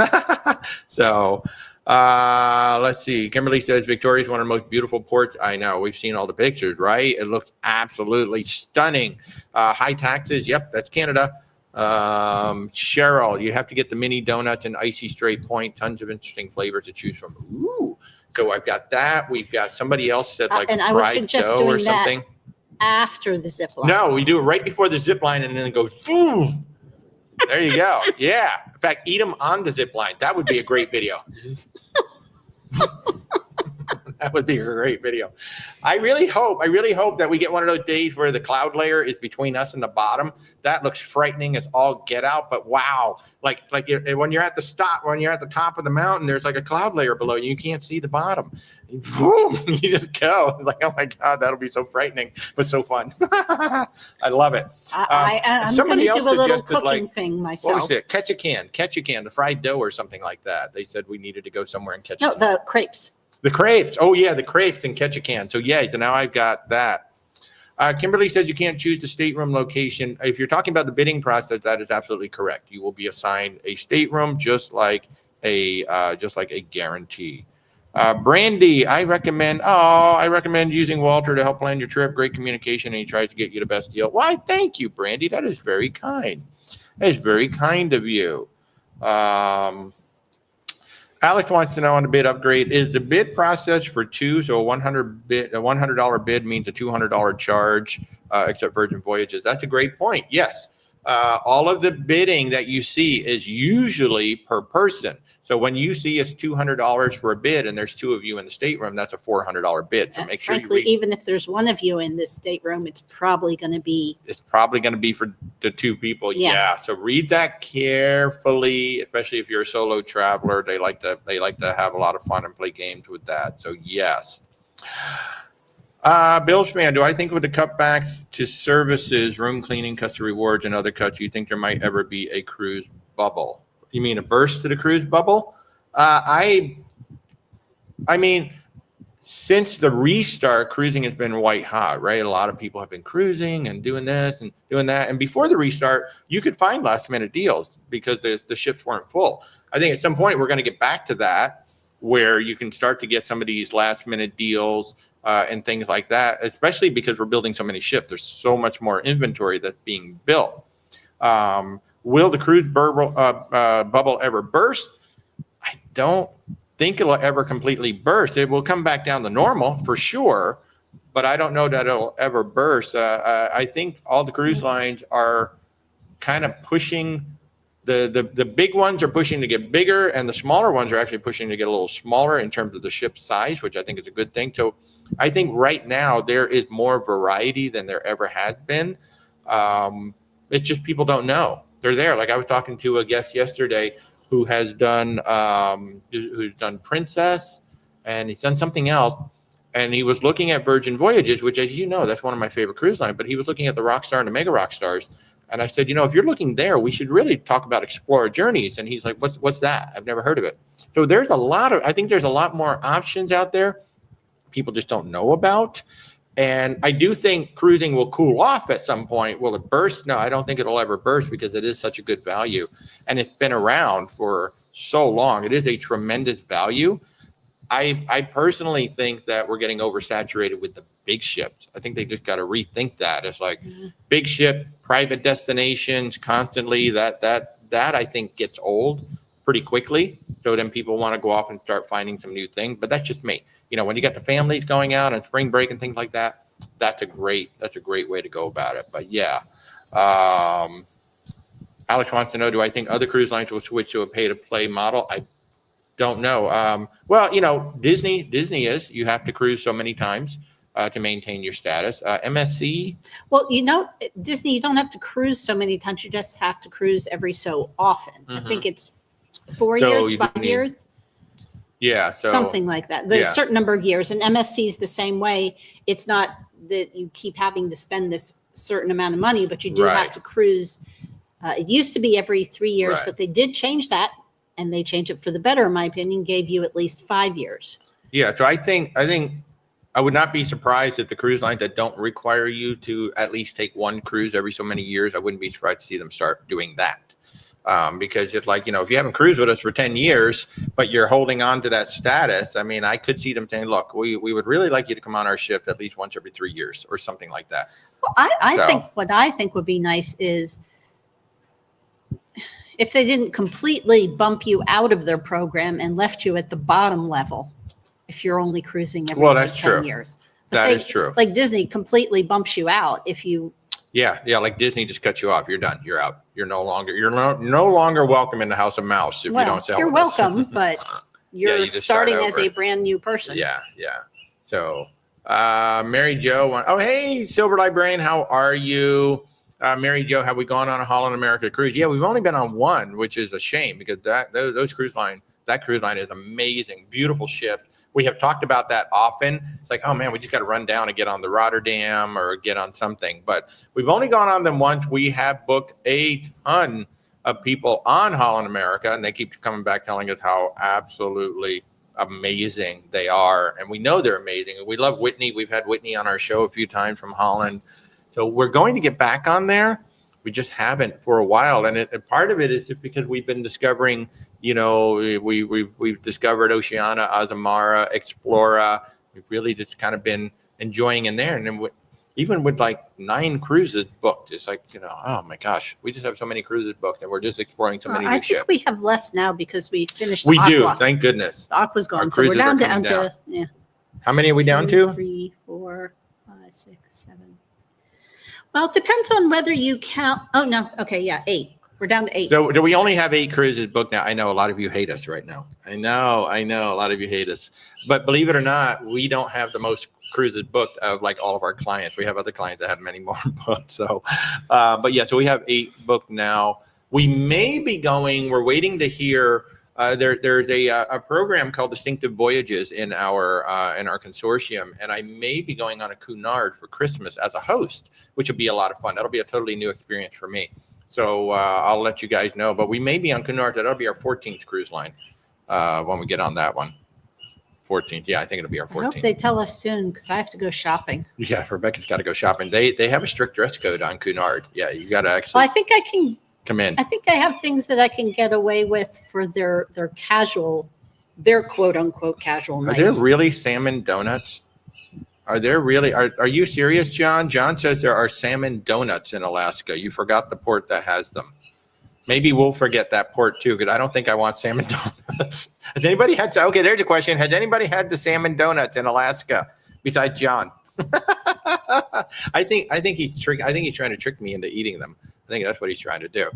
So Let's see. Kimberly says Victoria is one of the most beautiful ports. I know. We've seen all the pictures, right? It looks absolutely stunning. High taxes. Yep, that's Canada. Cheryl, you have to get the mini donuts and icy straight point. Tons of interesting flavors to choose from. Ooh. So I've got that. We've got somebody else said like and I would fried suggest dough doing or something. That after the zip line. No, we do it right before the zip line, and then it goes boom. There you go. Yeah. In fact, eat them on the zip line. That would be a great video. That would be a great video. I really hope that we get one of those days where the cloud layer is between us and the bottom. That looks frightening as all get out. But wow, like when you're at the top of the mountain, there's like a cloud layer below you. You can't see the bottom. And boom, you just go. Like, oh my God, that'll be so frightening, but so fun. I love it. I'm going to do a little cooking thing myself. What was it? Catch a can, the fried dough or something like that. They said we needed to go somewhere and catch. No, the crepes. The crepes. Oh, yeah, the crepes and catch a can. So, yeah, so now I've got that. Kimberly says you can't choose the stateroom location. If you're talking about the bidding process, that is absolutely correct. You will be assigned a stateroom just like a guarantee. Brandy, I recommend using Walter to help plan your trip. Great communication, and he tries to get you the best deal. Why, thank you, Brandy. That is very kind. That is very kind of you. Alex wants to know on the bid upgrade, is the bid process for two, so a $100 bid means a $200 charge, except Virgin Voyages. That's a great point. Yes. All of the bidding that you see is usually per person. So when you see it's $200 for a bid and there's two of you in the stateroom, that's a $400 bid. So make sure frankly, even if there's one of you in this stateroom, it's probably going to be for the two people. Yeah. So read that carefully, especially if you're a solo traveler. They like to have a lot of fun and play games with that. So yes. Bill's fan, do I think with the cutbacks to services, room cleaning, customer rewards, and other cuts, you think there might ever be a cruise bubble? You mean a burst to the cruise bubble? I mean, since the restart, cruising has been white hot, right? A lot of people have been cruising and doing this and doing that. And before the restart, you could find last minute deals because the ships weren't full. I think at some point we're going to get back to that, where you can start to get some of these last minute deals and things like that, especially because we're building so many ships. There's so much more inventory that's being built. Will the cruise bubble ever burst? I don't think it'll ever completely burst. It will come back down to normal for sure, but I don't know that it'll ever burst. I think all the cruise lines are kind of pushing. The big ones are pushing to get bigger, and the smaller ones are actually pushing to get a little smaller in terms of the ship size, which I think is a good thing. So I think right now there is more variety than there ever has been. It's just people don't know. They're there. Like I was talking to a guest yesterday who has done Princess, and he's done something else. And he was looking at Virgin Voyages, which, as you know, that's one of my favorite cruise lines. But he was looking at the Rockstar and the Mega Rockstars. And I said, if you're looking there, we should really talk about Explorer Journeys. And he's like, what's that? I've never heard of it. So I think there's a lot more options out there people just don't know about. And I do think cruising will cool off at some point. Will it burst? No, I don't think it'll ever burst because it is such a good value. And it's been around for so long. It is a tremendous value. I personally think that we're getting oversaturated with the big ships. I think they just got to rethink that. It's like big ship, private destinations constantly. That I think gets old pretty quickly. So then people want to go off and start finding some new things. But that's just me. When you got the families going out on spring break and things like that, that's a great way to go about it. But yeah. Alex wants to know, do I think other cruise lines will switch to a pay-to-play model? I don't know. Well, Disney is. You have to cruise so many times to maintain your status. MSC. Well, Disney, you don't have to cruise so many times. You just have to cruise every so often. I think it's 4 years, 5 years. Yeah. So, something like that. A certain number of years. And MSC is the same way. It's not that you keep having to spend this certain amount of money, but you do have to cruise. It used to be every 3 years, but they did change that. And they changed it for the better, in my opinion, gave you at least 5 years. Yeah. So I think I would not be surprised if the cruise lines that don't require you to at least take one cruise every so many years, I wouldn't be surprised to see them start doing that. Because it's like, if you haven't cruised with us for 10 years, but you're holding on to that status, I mean, I could see them saying, look, we would really like you to come on our ship at least once every 3 years or something like that. Well, I think what I think would be nice is if they didn't completely bump you out of their program and left you at the bottom level, if you're only cruising every that's 10 true. years. That is true. Like Disney completely bumps you out if you. Yeah, like Disney just cuts you off. You're done. You're out. You're no longer welcome in the House of Mouse if you don't sell. You're welcome, but you're you starting as a brand new person. Yeah. So, Mary Jo. Oh, hey, Silver Librarian, how are you? Mary Jo, have we gone on a Holland America cruise? Yeah, we've only been on one, which is a shame because that cruise line is amazing, beautiful ship. We have talked about that often. It's like, oh man, we just got to run down and get on the Rotterdam or get on something. But we've only gone on them once. We have booked a ton of people on Holland America, and they keep coming back telling us how absolutely amazing they are. And we know they're amazing. We love Whitney. We've had Whitney on our show a few times from Holland. So we're going to get back on there. We just haven't for a while. And part of it is just because we've been discovering, we've discovered Oceania, Azamara, Explora. We've really just kind of been enjoying in there. And then even with like 9 cruises booked, it's like, oh my gosh, we just have so many cruises booked and we're just exploring so many new ships. I think we have less now because we finished the Aqua. We do, thank goodness. The Aqua's gone. So we're down to, yeah. How many are we down to? 3, 4, 5, 6, 7. Well, it depends on whether you count. Oh, no. Okay. Yeah. 8. We're down to 8. So do we only have 8 cruises booked now? I know a lot of you hate us right now. I know a lot of you hate us. But believe it or not, we don't have the most cruises booked of like all of our clients. We have other clients that have many more booked. So, but yeah, so we have 8 booked now. We may be going, we're waiting to hear. There's a program called Distinctive Voyages in our consortium, and I may be going on a Cunard for Christmas as a host, which would be a lot of fun. That'll be a totally new experience for me. So I'll let you guys know. But we may be on Cunard. That'll be our 14th cruise line when we get on that one. 14th, yeah, I think it'll be our 14th. I hope they tell us soon because I have to go shopping. Yeah, Rebecca's got to go shopping. They have a strict dress code on Cunard. Yeah, you got to actually. Well, I think I can. Come in. I think I have things that I can get away with for their casual, their quote unquote casual nights. Are there really salmon donuts? Are there really? Are you serious, John? John says there are salmon donuts in Alaska. You forgot the port that has them. Maybe we'll forget that port too, because I don't think I want salmon donuts. Has anybody had? Okay, there's a question. Has anybody had the salmon donuts in Alaska besides John? I think he's trying to trick me into eating them. I think that's what he's trying to do.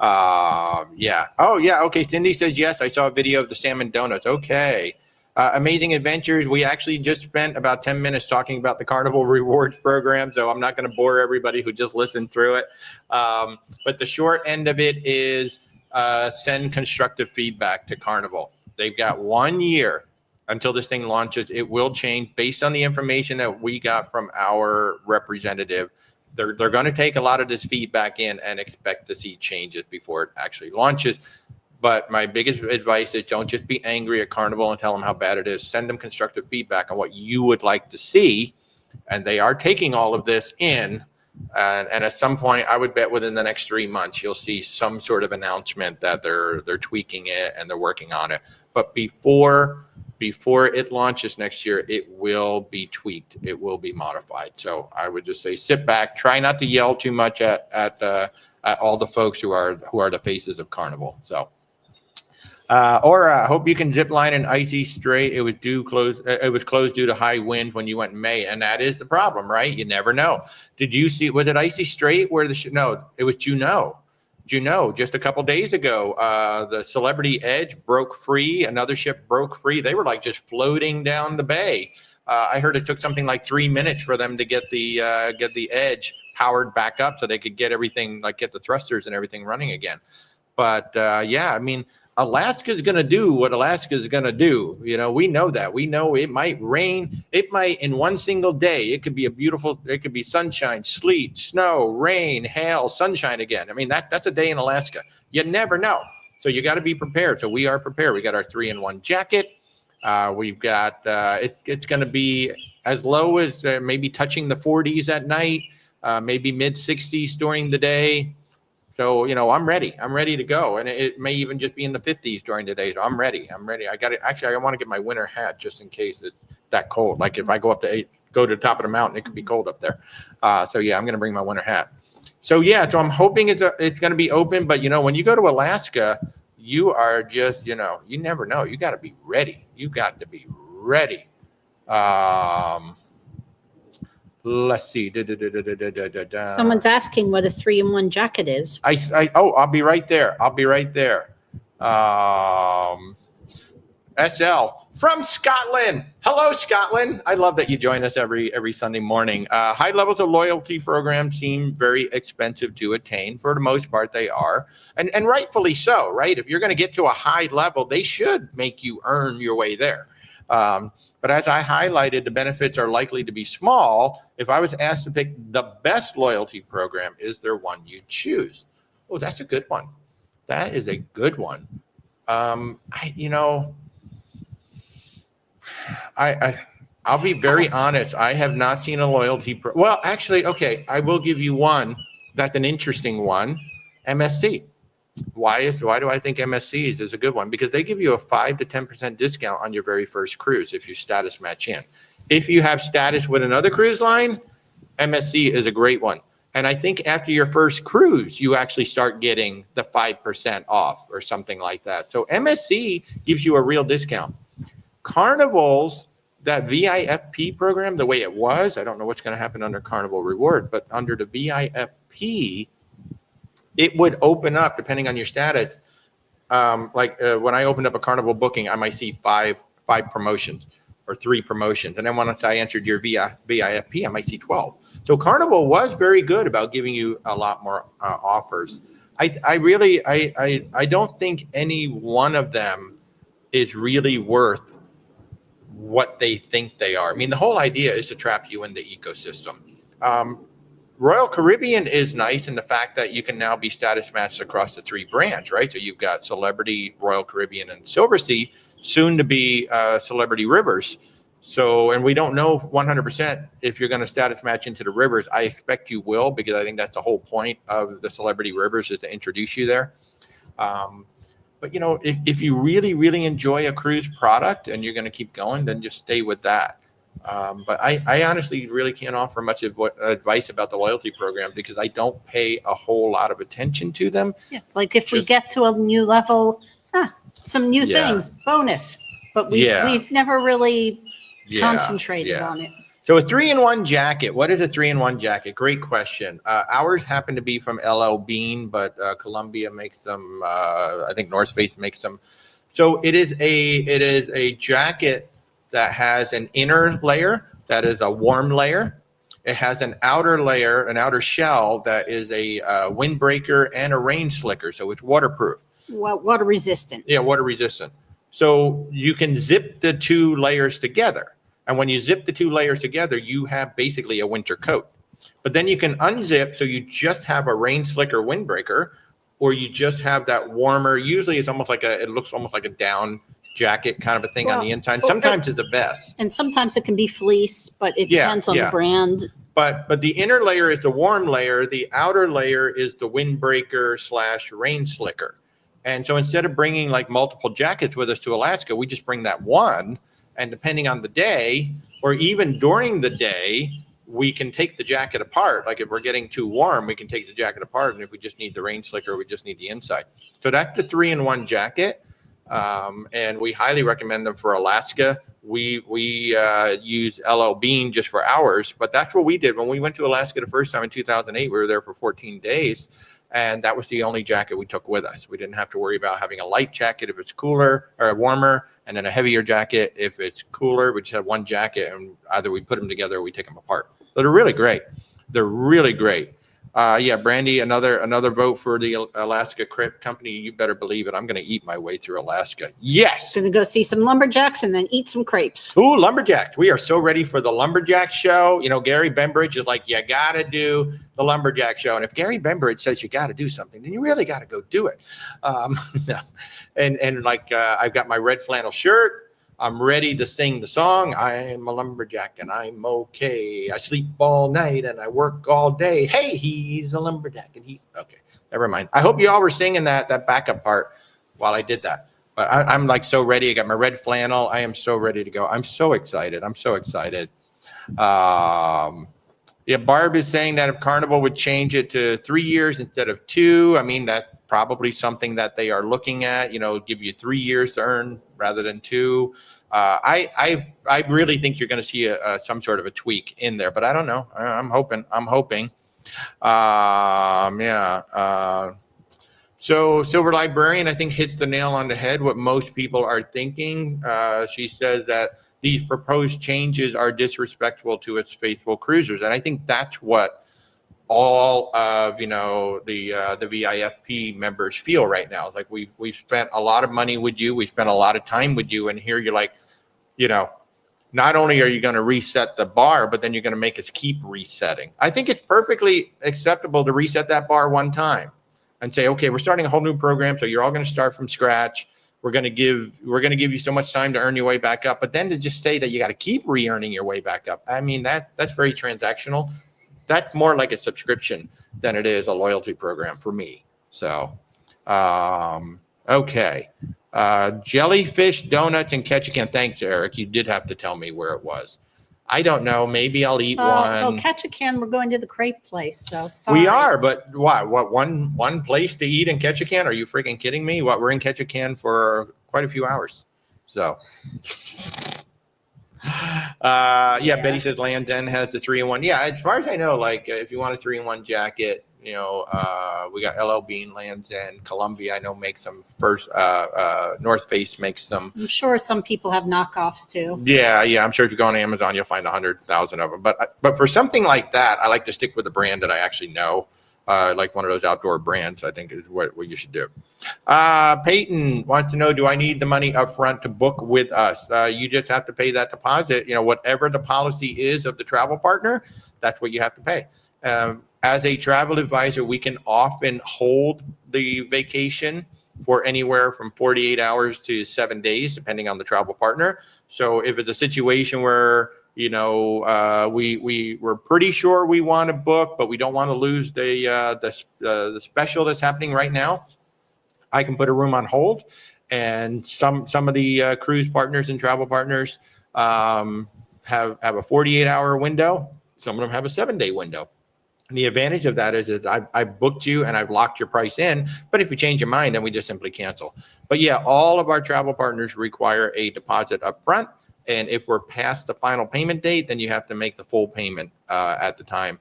Yeah. Oh, yeah. Okay. Cindy says, yes, I saw a video of the salmon donuts. Okay. Amazing Adventures. We actually just spent about 10 minutes talking about the Carnival Rewards program, so I'm not going to bore everybody who just listened through it. But the short end of it is send constructive feedback to Carnival. They've got 1 year until this thing launches. It will change based on the information that we got from our representative. They're going to take a lot of this feedback in and expect to see changes before it actually launches. But my biggest advice is don't just be angry at Carnival and tell them how bad it is. Send them constructive feedback on what you would like to see. And they are taking all of this in. And at some point, I would bet within the next 3 months, you'll see some sort of announcement that they're tweaking it and they're working on it. But before it launches next year, it will be tweaked. It will be modified. So I would just say sit back, try not to yell too much at all the folks who are the faces of Carnival. So, Aura, hope you can zip line in Icy Strait. It was closed due to high wind when you went in May, and that is the problem, right? You never know. Did you see? Was it Icy Strait where no? It was Juneau. Just a couple days ago, the Celebrity Edge broke free. Another ship broke free. They were like just floating down the bay. I heard it took something like 3 minutes for them to get the Edge powered back up so they could get everything, like get the thrusters and everything running again. But yeah, I mean, Alaska's going to do what Alaska's going to do. We know that. We know it might rain. It might in one single day. It could be sunshine, sleet, snow, rain, hail, sunshine again. I mean, that's a day in Alaska. You never know. So you got to be prepared. So we are prepared. We got our 3-in-1 jacket. We've got, it's going to be as low as maybe touching the 40s at night, maybe mid 60s during the day. So, I'm ready. I'm ready to go. And it may even just be in the 50s during the day. So I'm ready. I got it. Actually, I want to get my winter hat just in case it's that cold. Like if I go to the top of the mountain, it could be cold up there. So yeah, I'm going to bring my winter hat. So yeah, so I'm hoping it's going to be open. But when you go to Alaska, you are just, you never know. You got to be ready. You got to be ready. Let's see. Someone's asking what a 3-in-1 jacket is. I'll be right there. SL from Scotland. Hello, Scotland. I love that you join us every Sunday morning. High levels of loyalty programs seem very expensive to attain. For the most part, they are. And rightfully so, right? If you're going to get to a high level, they should make you earn your way there. But as I highlighted, the benefits are likely to be small. If I was asked to pick the best loyalty program, is there one you'd choose? Oh, that's a good one. That is a good one. I'll be very honest. I have not seen a loyalty well, actually, okay, I will give you one. That's an interesting one. MSC. Why do I think MSCs is a good one? Because they give you a 5 to 10% discount on your very first cruise if you status match in. If you have status with another cruise line, MSC is a great one. And I think after your first cruise, you actually start getting the 5% off or something like that. So MSC gives you a real discount. Carnival's, that VIFP program, the way it was, I don't know what's going to happen under Carnival Reward, but under the VIFP, it would open up, depending on your status. When I opened up a Carnival booking, I might see five promotions or 3 promotions. And then once I entered your VIFP, I might see 12. So Carnival was very good about giving you a lot more offers. I don't think any one of them is really worth what they think they are. I mean, the whole idea is to trap you in the ecosystem. Royal Caribbean is nice in the fact that you can now be status matched across the 3 brands, right? So you've got Celebrity, Royal Caribbean, and Silversea, soon to be Celebrity Rivers. So, and we don't know 100% if you're going to status match into the Rivers. I expect you will, because I think that's the whole point of the Celebrity Rivers, is to introduce you there. But if you really, really enjoy a cruise product and you're going to keep going, then just stay with that. But I honestly really can't offer much advice about the loyalty program because I don't pay a whole lot of attention to them. Yeah, it's like if we get to a new level, some new things, bonus. But we've never really concentrated on it. So a 3-in-1 jacket. What is a 3-in-1 jacket? Great question. Ours happen to be from LL Bean, but Columbia makes them. I think North Face makes them. So it is a jacket that has an inner layer that is a warm layer. It has an outer layer, an outer shell that is a windbreaker and a rain slicker. So it's waterproof. Well, water resistant. Yeah, water resistant. So you can zip the 2 layers together. And when you zip the 2 layers together, you have basically a winter coat. But then you can unzip, so you just have a rain slicker windbreaker, or you just have that warmer. Usually it looks almost like a down jacket kind of a thing on the inside. Sometimes it's a vest. And sometimes it can be fleece, but it depends on the brand. But the inner layer is the warm layer. The outer layer is the windbreaker / rain slicker. And so instead of bringing like multiple jackets with us to Alaska, we just bring that one. And depending on the day, or even during the day, we can take the jacket apart. Like if we're getting too warm, we can take the jacket apart. And if we just need the rain slicker, we just need the inside. So that's the 3-in-1 jacket. And we highly recommend them for Alaska. We use LL Bean just for ours, but that's what we did when we went to Alaska the first time in 2008. We were there for 14 days. And that was the only jacket we took with us. We didn't have to worry about having a light jacket if it's cooler or warmer, and then a heavier jacket if it's cooler. We just had one jacket, and either we put them together or we take them apart. So they're really great. They're really great. Brandy, another vote for the Alaska Crip Company. You better believe it. I'm going to eat my way through Alaska. Yes. Going to go see some lumberjacks and then eat some crepes. Ooh, lumberjacks. We are so ready for the lumberjack show. Gary Bembridge is like, you got to do the lumberjack show. And if Gary Bembridge says you got to do something, then you really got to go do it. And I've got my red flannel shirt. I'm ready to sing the song. I'm a lumberjack and I'm okay. I sleep all night and I work all day. Hey, he's a lumberjack and he's okay. Never mind. I hope you all were singing that backup part while I did that. But I'm like so ready. I got my red flannel. I am so ready to go. I'm so excited. Yeah, Barb is saying that if Carnival would change it to 3 years instead of 2, I mean, that's probably something that they are looking at, give you 3 years to earn rather than 2. I really think you're going to see some sort of a tweak in there, but I don't know. I'm hoping. So Silver Librarian, I think, hits the nail on the head, what most people are thinking. She says that these proposed changes are disrespectful to its faithful cruisers. And I think that's what all of, the VIFP members feel right now. It's like we've spent a lot of money with you. We spent a lot of time with you. And here you're like, not only are you going to reset the bar, but then you're going to make us keep resetting. I think it's perfectly acceptable to reset that bar one time and say, okay, we're starting a whole new program. So you're all going to start from scratch. We're going to give you so much time to earn your way back up. But then to just say that you got to keep re-earning your way back up, I mean, that's very transactional. That's more like a subscription than it is a loyalty program for me. So, okay. Jellyfish, donuts, and Ketchikan. Thanks, Eric. You did have to tell me where it was. I don't know. Maybe I'll eat one. Oh, Ketchikan, we're going to the crepe place. So sorry. We are, but why? What one place to eat in Ketchikan? Are you freaking kidding me? We're in Ketchikan for quite a few hours. So, yeah. Betty says Land's End has the 3-in-1. Yeah, as far as I know, like if you want a 3-in-1 jacket, we got LL Bean, Land's End, Columbia. I know makes them first. North Face makes them. I'm sure some people have knockoffs too. Yeah. I'm sure if you go on Amazon, you'll find 100,000 of them. But for something like that, I like to stick with a brand that I actually know, like one of those outdoor brands. I think is what you should do. Peyton wants to know: do I need the money up front to book with us? You just have to pay that deposit. Whatever the policy is of the travel partner, that's what you have to pay. As a travel advisor, we can often hold the vacation for anywhere from 48 hours to 7 days, depending on the travel partner. So if it's a situation where, we're pretty sure we want to book, but we don't want to lose the special that's happening right now, I can put a room on hold. And some of the cruise partners and travel partners have a 48-hour window. Some of them have a 7-day window. And the advantage of that is that I booked you and I've locked your price in. But if you change your mind, then we just simply cancel. But yeah, all of our travel partners require a deposit up front. And if we're past the final payment date, then you have to make the full payment at the time,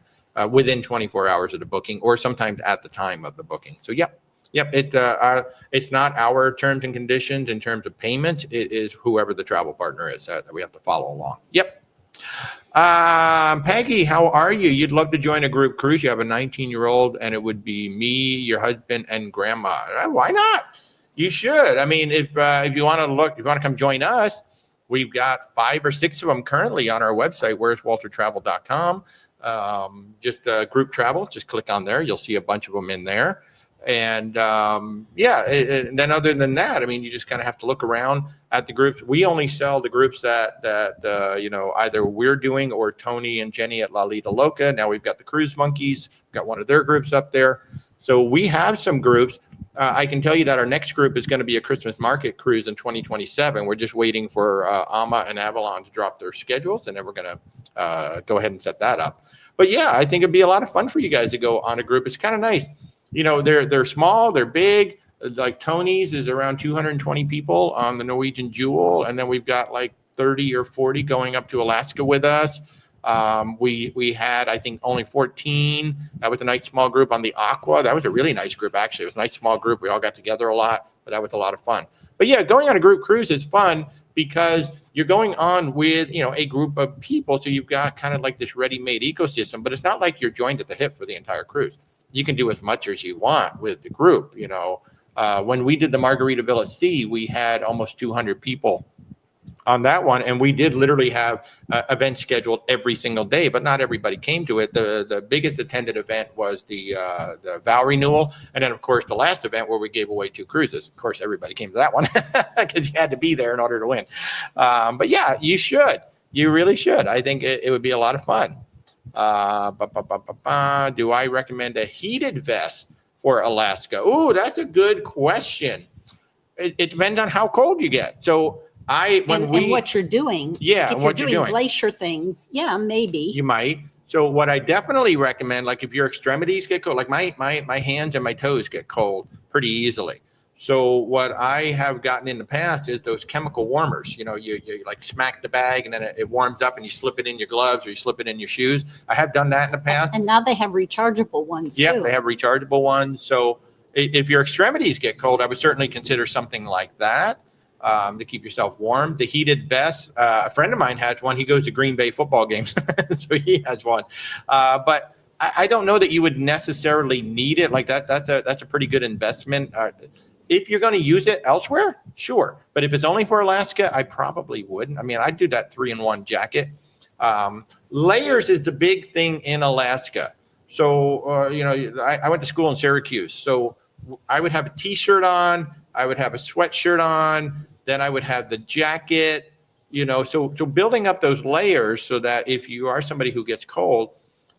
within 24 hours of the booking, or sometimes at the time of the booking. So yep. It's not our terms and conditions in terms of payment. It is whoever the travel partner is that we have to follow along. Yep. Peggy, how are you? You'd love to join a group cruise. You have a 19-year-old, and it would be me, your husband, and grandma. Why not? You should. I mean, if you want to come join us, we've got 5 or 6 of them currently on our website, where'swaltertravel.com. Just group travel. Just click on there. You'll see a bunch of them in there. And and then other than that, I mean, you just kind of have to look around at the groups. We only sell the groups that either we're doing or Tony and Jenny at La Lita Loca. Now we've got the Cruise Monkeys, got one of their groups up there. So we have some groups. I can tell you that our next group is going to be a Christmas market cruise in 2027. We're just waiting for Alma and Avalon to drop their schedules, and then we're going to go ahead and set that up. But yeah, I think it'd be a lot of fun for you guys to go on a group. It's kind of nice. They're small, they're big. Like Tony's is around 220 people on the Norwegian Jewel, and then we've got like 30 or 40 going up to Alaska with us. We had, I think, only 14. That was a nice small group on the Aqua. That was a really nice group, actually. It was a nice small group. We all got together a lot, but that was a lot of fun. But yeah, going on a group cruise is fun because you're going on with, a group of people. So you've got kind of like this ready-made ecosystem, but it's not like you're joined at the hip for the entire cruise. You can do as much as you want with the group. When we did the Margaritaville at Sea, we had almost 200 people on that one. And we did literally have events scheduled every single day, but not everybody came to it. The biggest attended event was the vow renewal. And then, of course, the last event where we gave away 2 cruises. Of course, everybody came to that one because you had to be there in order to win. But yeah, you should. You really should. I think it would be a lot of fun. Do I recommend a heated vest for Alaska? Oh, that's a good question. It depends on how cold you get. So and what you're doing. Yeah, if what you're doing glacier things, yeah, maybe. You might. So what I definitely recommend, like if your extremities get cold, like my hands and my toes get cold pretty easily. So what I have gotten in the past is those chemical warmers. You know, you like smack the bag and then it warms up and you slip it in your gloves or you slip it in your shoes. I have done that in the past. And now they have rechargeable ones too. Yep, they have rechargeable ones. So if your extremities get cold, I would certainly consider something like that to keep yourself warm. The heated vest, a friend of mine has one. He goes to Green Bay football games, so he has one. But I don't know that you would necessarily need it like that. That's a pretty good investment. If you're going to use it elsewhere, sure. But if it's only for Alaska, I probably wouldn't. I mean, I'd do that 3-in-1 jacket. Layers is the big thing in Alaska. So, you know, I went to school in Syracuse. So I would have a T-shirt on. I would have a sweatshirt on. Then I would have the jacket, you know. So building up those layers so that if you are somebody who gets cold,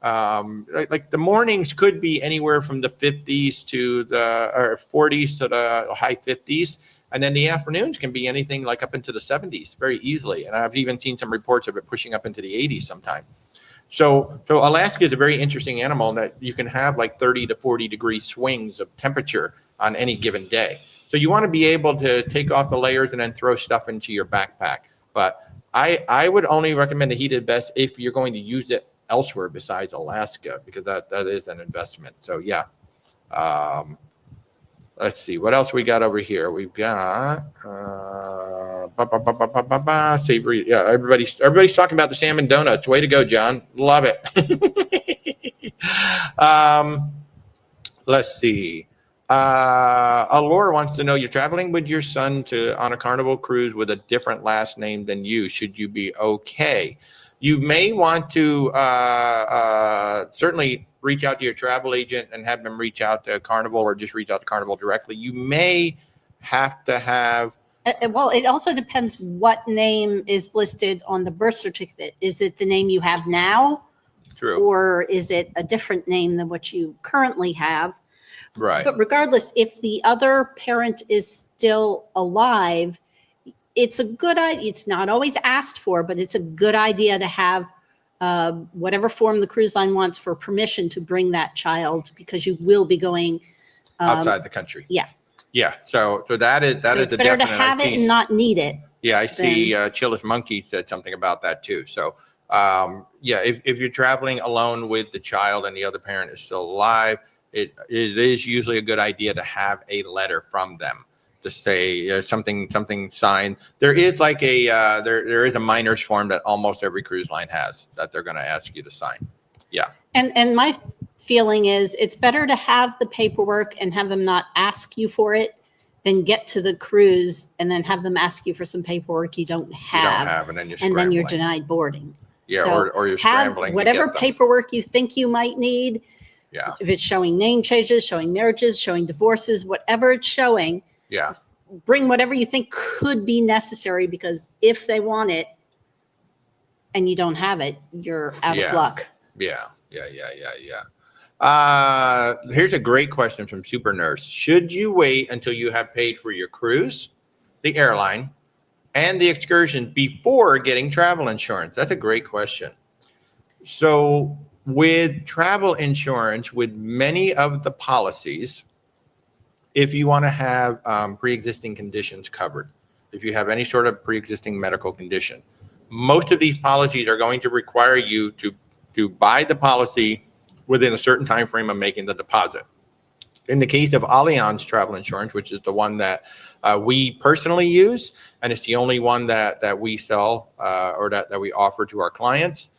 like the mornings could be anywhere from the 50s to or 40s to the high 50s, and then the afternoons can be anything like up into the 70s very easily. And I've even seen some reports of it pushing up into the 80s sometime. So Alaska is a very interesting animal in that you can have like 30 to 40 degree swings of temperature on any given day. So you want to be able to take off the layers and then throw stuff into your backpack. But I would only recommend a heated vest if you're going to use it elsewhere besides Alaska, because that is an investment. So yeah. Let's see what else we got over here. We've got savory. Yeah, everybody's talking about the salmon donuts. Way to go, John. Love it. Let's see. Allure wants to know, you're traveling with your son on a Carnival cruise with a different last name than you. Should you be okay? You may want to certainly reach out to your travel agent and have them reach out to Carnival, or just reach out to Carnival directly. You may have to have. Well, it also depends what name is listed on the birth certificate. Is it the name you have now? True. Or is it a different name than what you currently have? Right. But regardless, if the other parent is still alive, it's a good idea. It's not always asked for, but it's a good idea to have whatever form the cruise line wants for permission to bring that child, because you will be going outside the country. Yeah. Yeah. So that is it's better to have it and not need it. Yeah, I see. Chillis Monkey said something about that too. So yeah, if you're traveling alone with the child and the other parent is still alive, it is usually a good idea to have a letter from them to say something signed. There is like there is a minor's form that almost every cruise line has that they're going to ask you to sign. Yeah. And my feeling is it's better to have the paperwork and have them not ask you for it than get to the cruise and then have them ask you for some paperwork you don't have, and then you're denied boarding. Yeah, so or you're scrambling. Whatever paperwork you think you might need. Yeah. If it's showing name changes, showing marriages, showing divorces, whatever it's showing. Yeah. Bring whatever you think could be necessary, because if they want it and you don't have it, you're out of luck. Yeah. Here's a great question from Super Nurse. Should you wait until you have paid for your cruise, the airline, and the excursion before getting travel insurance? That's a great question. So with travel insurance, with many of the policies, if you want to have pre-existing conditions covered, if you have any sort of pre-existing medical condition, most of these policies are going to require you to buy the policy within a certain time frame of making the deposit. In the case of Allianz Travel Insurance, which is the one that we personally use, and it's the only one that we sell or that we offer to our clients,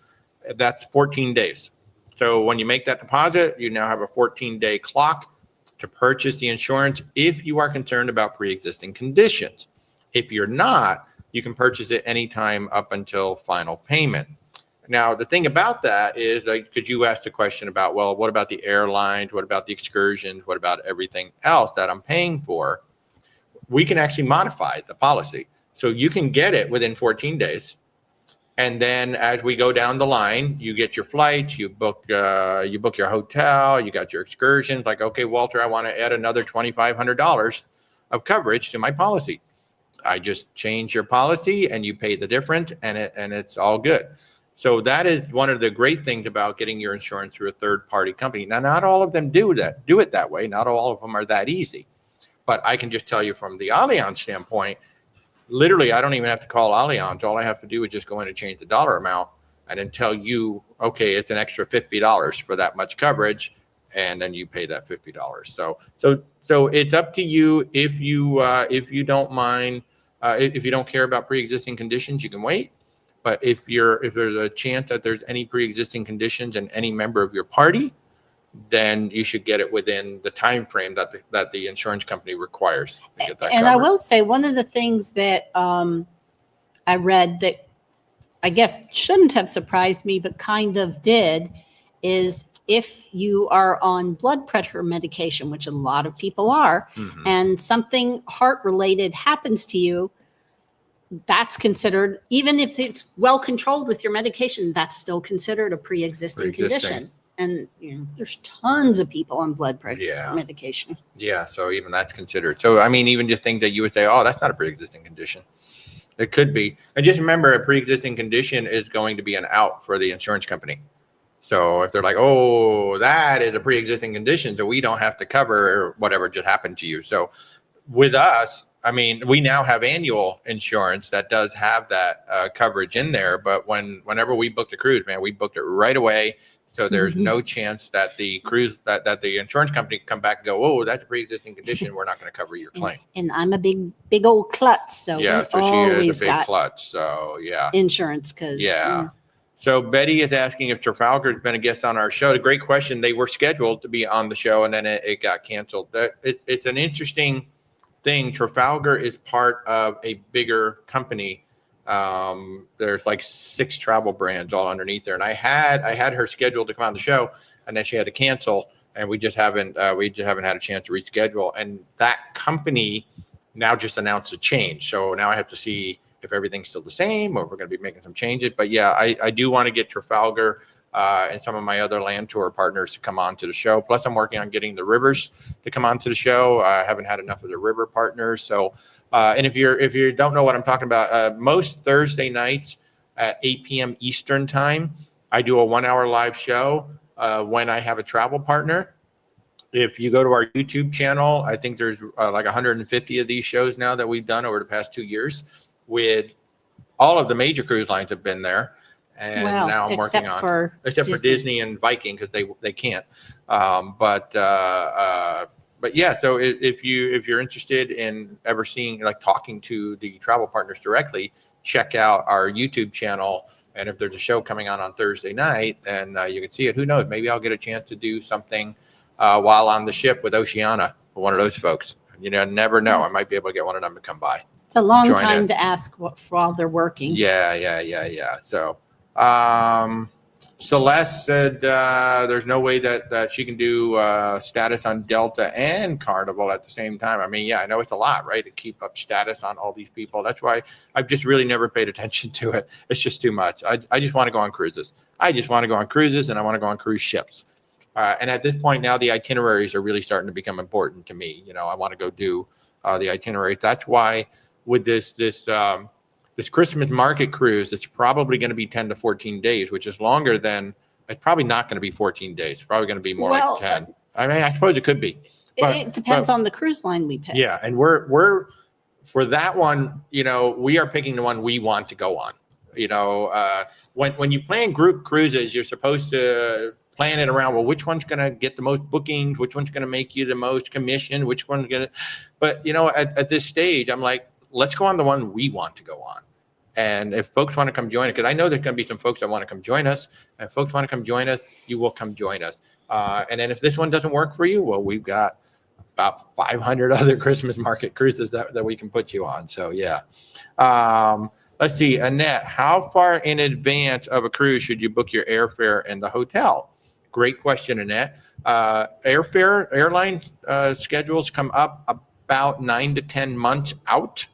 that's 14 days. So when you make that deposit, you now have a 14-day clock to purchase the insurance if you are concerned about pre-existing conditions. If you're not, You can purchase it anytime up until final payment. Now, the thing about that is, like, could you ask the question about, well, what about the airlines? What about the excursions? What about everything else that I'm paying for? We can actually modify the policy. So you can get it within 14 days. And then as we go down the line, you get your flights, you book your hotel, you got your excursions. Like, okay, Walter, I want to add another $2,500 of coverage to my policy. I just change your policy and you pay the difference, and it's all good. So that is one of the great things about getting your insurance through a third-party company. Now, not all of them do it that way. Not all of them are that easy. But I can just tell you from the Allianz standpoint, literally, I don't even have to call Allianz. All I have to do is just go in and change the dollar amount and then tell you, okay, it's an extra $50 for that much coverage, and then you pay that $50. So it's up to you. If you don't mind, if you don't care about pre-existing conditions, you can wait. But if there's a chance that there's any pre-existing conditions in any member of your party, then you should get it within the time frame that the insurance company requires to get that and covered. I will say, one of the things that I read that I guess shouldn't have surprised me, but kind of did, is if you are on blood pressure medication, which a lot of people are, and something heart related happens to you, that's considered, even if it's well controlled with your medication, that's still considered a pre-existing condition. And there's tons of people on blood pressure medication. Yeah, so even that's considered. So, I mean, even just things that you would say, oh, that's not a pre-existing condition. It could be. And just remember, a pre-existing condition is going to be an out for the insurance company. So if they're like, oh, that is a pre-existing condition, so we don't have to cover whatever just happened to you. So with us, I mean, we now have annual insurance that does have that coverage in there. But whenever we booked a cruise, man, we booked it right away. So there's no chance that the cruise, that the insurance company can come back and go, oh, that's a pre-existing condition, we're not going to cover your claim. And I'm a big old klutz, so yeah, so she is a big klutz. So yeah, insurance because So Betty is asking if Trafalgar has been a guest on our show. A great question. They were scheduled to be on the show, and then it got canceled. It's an interesting thing. Trafalgar is part of a bigger company. There's like 6 travel brands all underneath there, and I had her scheduled to come on the show, and then she had to cancel, and we just haven't had a chance to reschedule. And that company now just announced a change, so now I have to see if everything's still the same or if we're going to be making some changes. But yeah, I do want to get Trafalgar and some of my other land tour partners to come on to the show. Plus, I'm working on getting the rivers to come on to the show. I haven't had enough of the river partners. So, and if you don't know what I'm talking about, most Thursday nights at 8 p.m. Eastern time, I do a 1-hour live show when I have a travel partner. If you go to our YouTube channel, I think there's like 150 of these shows now that we've done over the past 2 years. With all of the major cruise lines have been there, and now I'm working on except for Disney and Viking because they can't. But yeah, so if you're interested in ever seeing, like, talking to the travel partners directly, check out our YouTube channel. And if there's a show coming on Thursday night, then you can see it. Who knows? Maybe I'll get a chance to do something while on the ship with Oceania, one of those folks. You know, never know. I might be able to get one of them to come by. It's a long time to ask while they're working. Yeah. So Celeste said there's no way that she can do status on Delta and Carnival at the same time. I mean, yeah, I know it's a lot, right, to keep up status on all these people. That's why I've just really never paid attention to it. It's just too much. I just want to go on cruises. I just want to go on cruises, and I want to go on cruise ships. And at this point now, the itineraries are really starting to become important to me. You know, I want to go do the itineraries. That's why with this Christmas market cruise, it's probably going to be 10 to 14 days, which is longer than, it's probably not going to be 14 days. It's probably going to be more like 10. I mean, I suppose it could be. But, it depends on the cruise line we pick. Yeah. And we're for that one, you know, we are picking the one we want to go on. You know, when you plan group cruises, you're supposed to plan it around, well, which one's going to get the most bookings, which one's going to make you the most commission, which one's going to, but you know, at this stage, I'm like, let's go on the one we want to go on. And if folks want to come join us, because I know there's going to be some folks that want to come join us. And if folks want to come join us, you will come join us. And then if this one doesn't work for you, well, we've got about 500 other Christmas market cruises that we can put you on. So yeah. Let's see, Annette, how far in advance of a cruise should you book your airfare and the hotel? Great question, Annette. Airline schedules come up about 9 to 10 months out.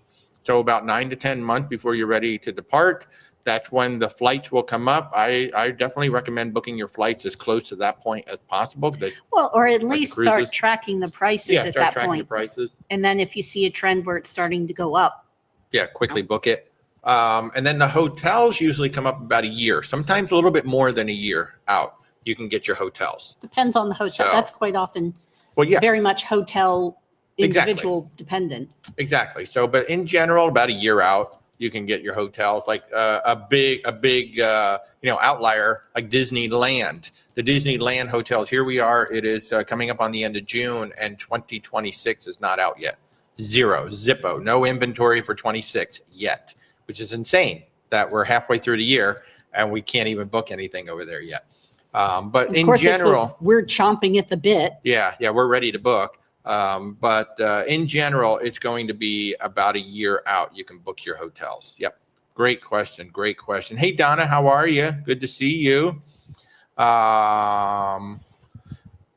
So about 9 to 10 months before you're ready to depart. That's when the flights will come up. I definitely recommend booking your flights as close to that point as possible. Well, or at least start tracking the prices at that point. The prices. And then if you see a trend where it's starting to go up. Yeah, quickly book it. And then the hotels usually come up about a year, sometimes a little bit more than a year out. You can get your hotels. Depends on the hotel. So, that's quite often very much hotel individual dependent. Exactly. So, but in general, about a year out, you can get your hotels. Like a big outlier like Disneyland. The Disneyland hotels. Here we are. It is coming up on the end of June, and 2026 is not out yet. Zippo. No inventory for 26 yet, which is insane that we're halfway through the year and we can't even book anything over there yet. But in general, we're chomping at the bit. Yeah, we're ready to book. But in general, it's going to be about a year out. You can book your hotels. Yep. Great question. Hey, Donna, how are you? Good to see you.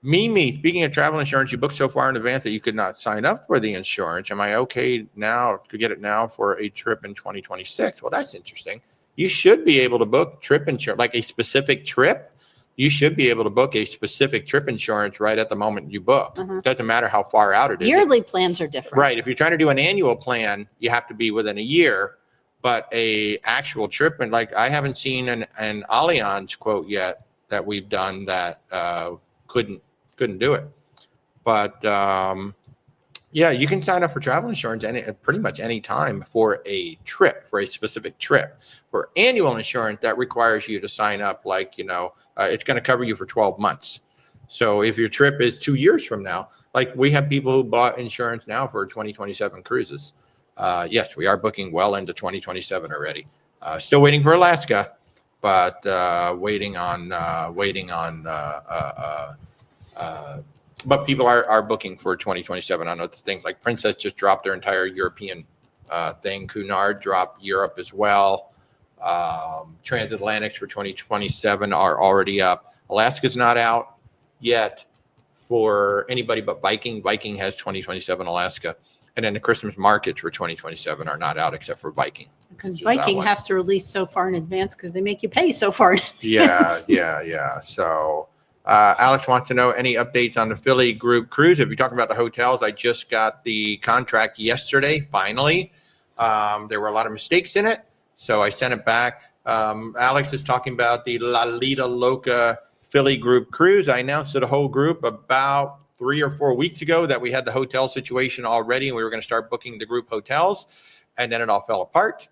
Mimi, speaking of travel insurance, you booked so far in advance that you could not sign up for the insurance. Am I okay now to get it now for a trip in 2026? Well, that's interesting. You should be able to book trip insurance, like a specific trip. You should be able to book a specific trip insurance right at the moment you book. Mm-hmm. Doesn't matter how far out it is. Yearly plans are different. Right. If you're trying to do an annual plan, you have to be within a year. But a actual trip, and like I haven't seen an Allianz quote yet that we've done that couldn't do it. But yeah, you can sign up for travel insurance pretty much any time for a trip, for a specific trip. For annual insurance, that requires you to sign up like, it's going to cover you for 12 months. So if your trip is 2 years from now, like we have people who bought insurance now for 2027 cruises. Yes, we are booking well into 2027 already. Still waiting for Alaska, but waiting on but people are booking for 2027 on other things. Like Princess just dropped their entire European thing. Cunard dropped Europe as well. Transatlantics for 2027 are already up. Alaska's not out yet for anybody but Viking. Viking has 2027 Alaska. And then the Christmas markets for 2027 are not out except for Viking. Because Viking has to release so far in advance because they make you pay so far in advance. Yeah. So Alex wants to know any updates on the Philly group cruise. If you're talking about the hotels, I just got the contract yesterday, finally. There were a lot of mistakes in it, so I sent it back. Alex is talking about the La Lita Loca Philly group cruise. I announced to the whole group about 3 or 4 weeks ago that we had the hotel situation already and we were going to start booking the group hotels, and then it all fell apart.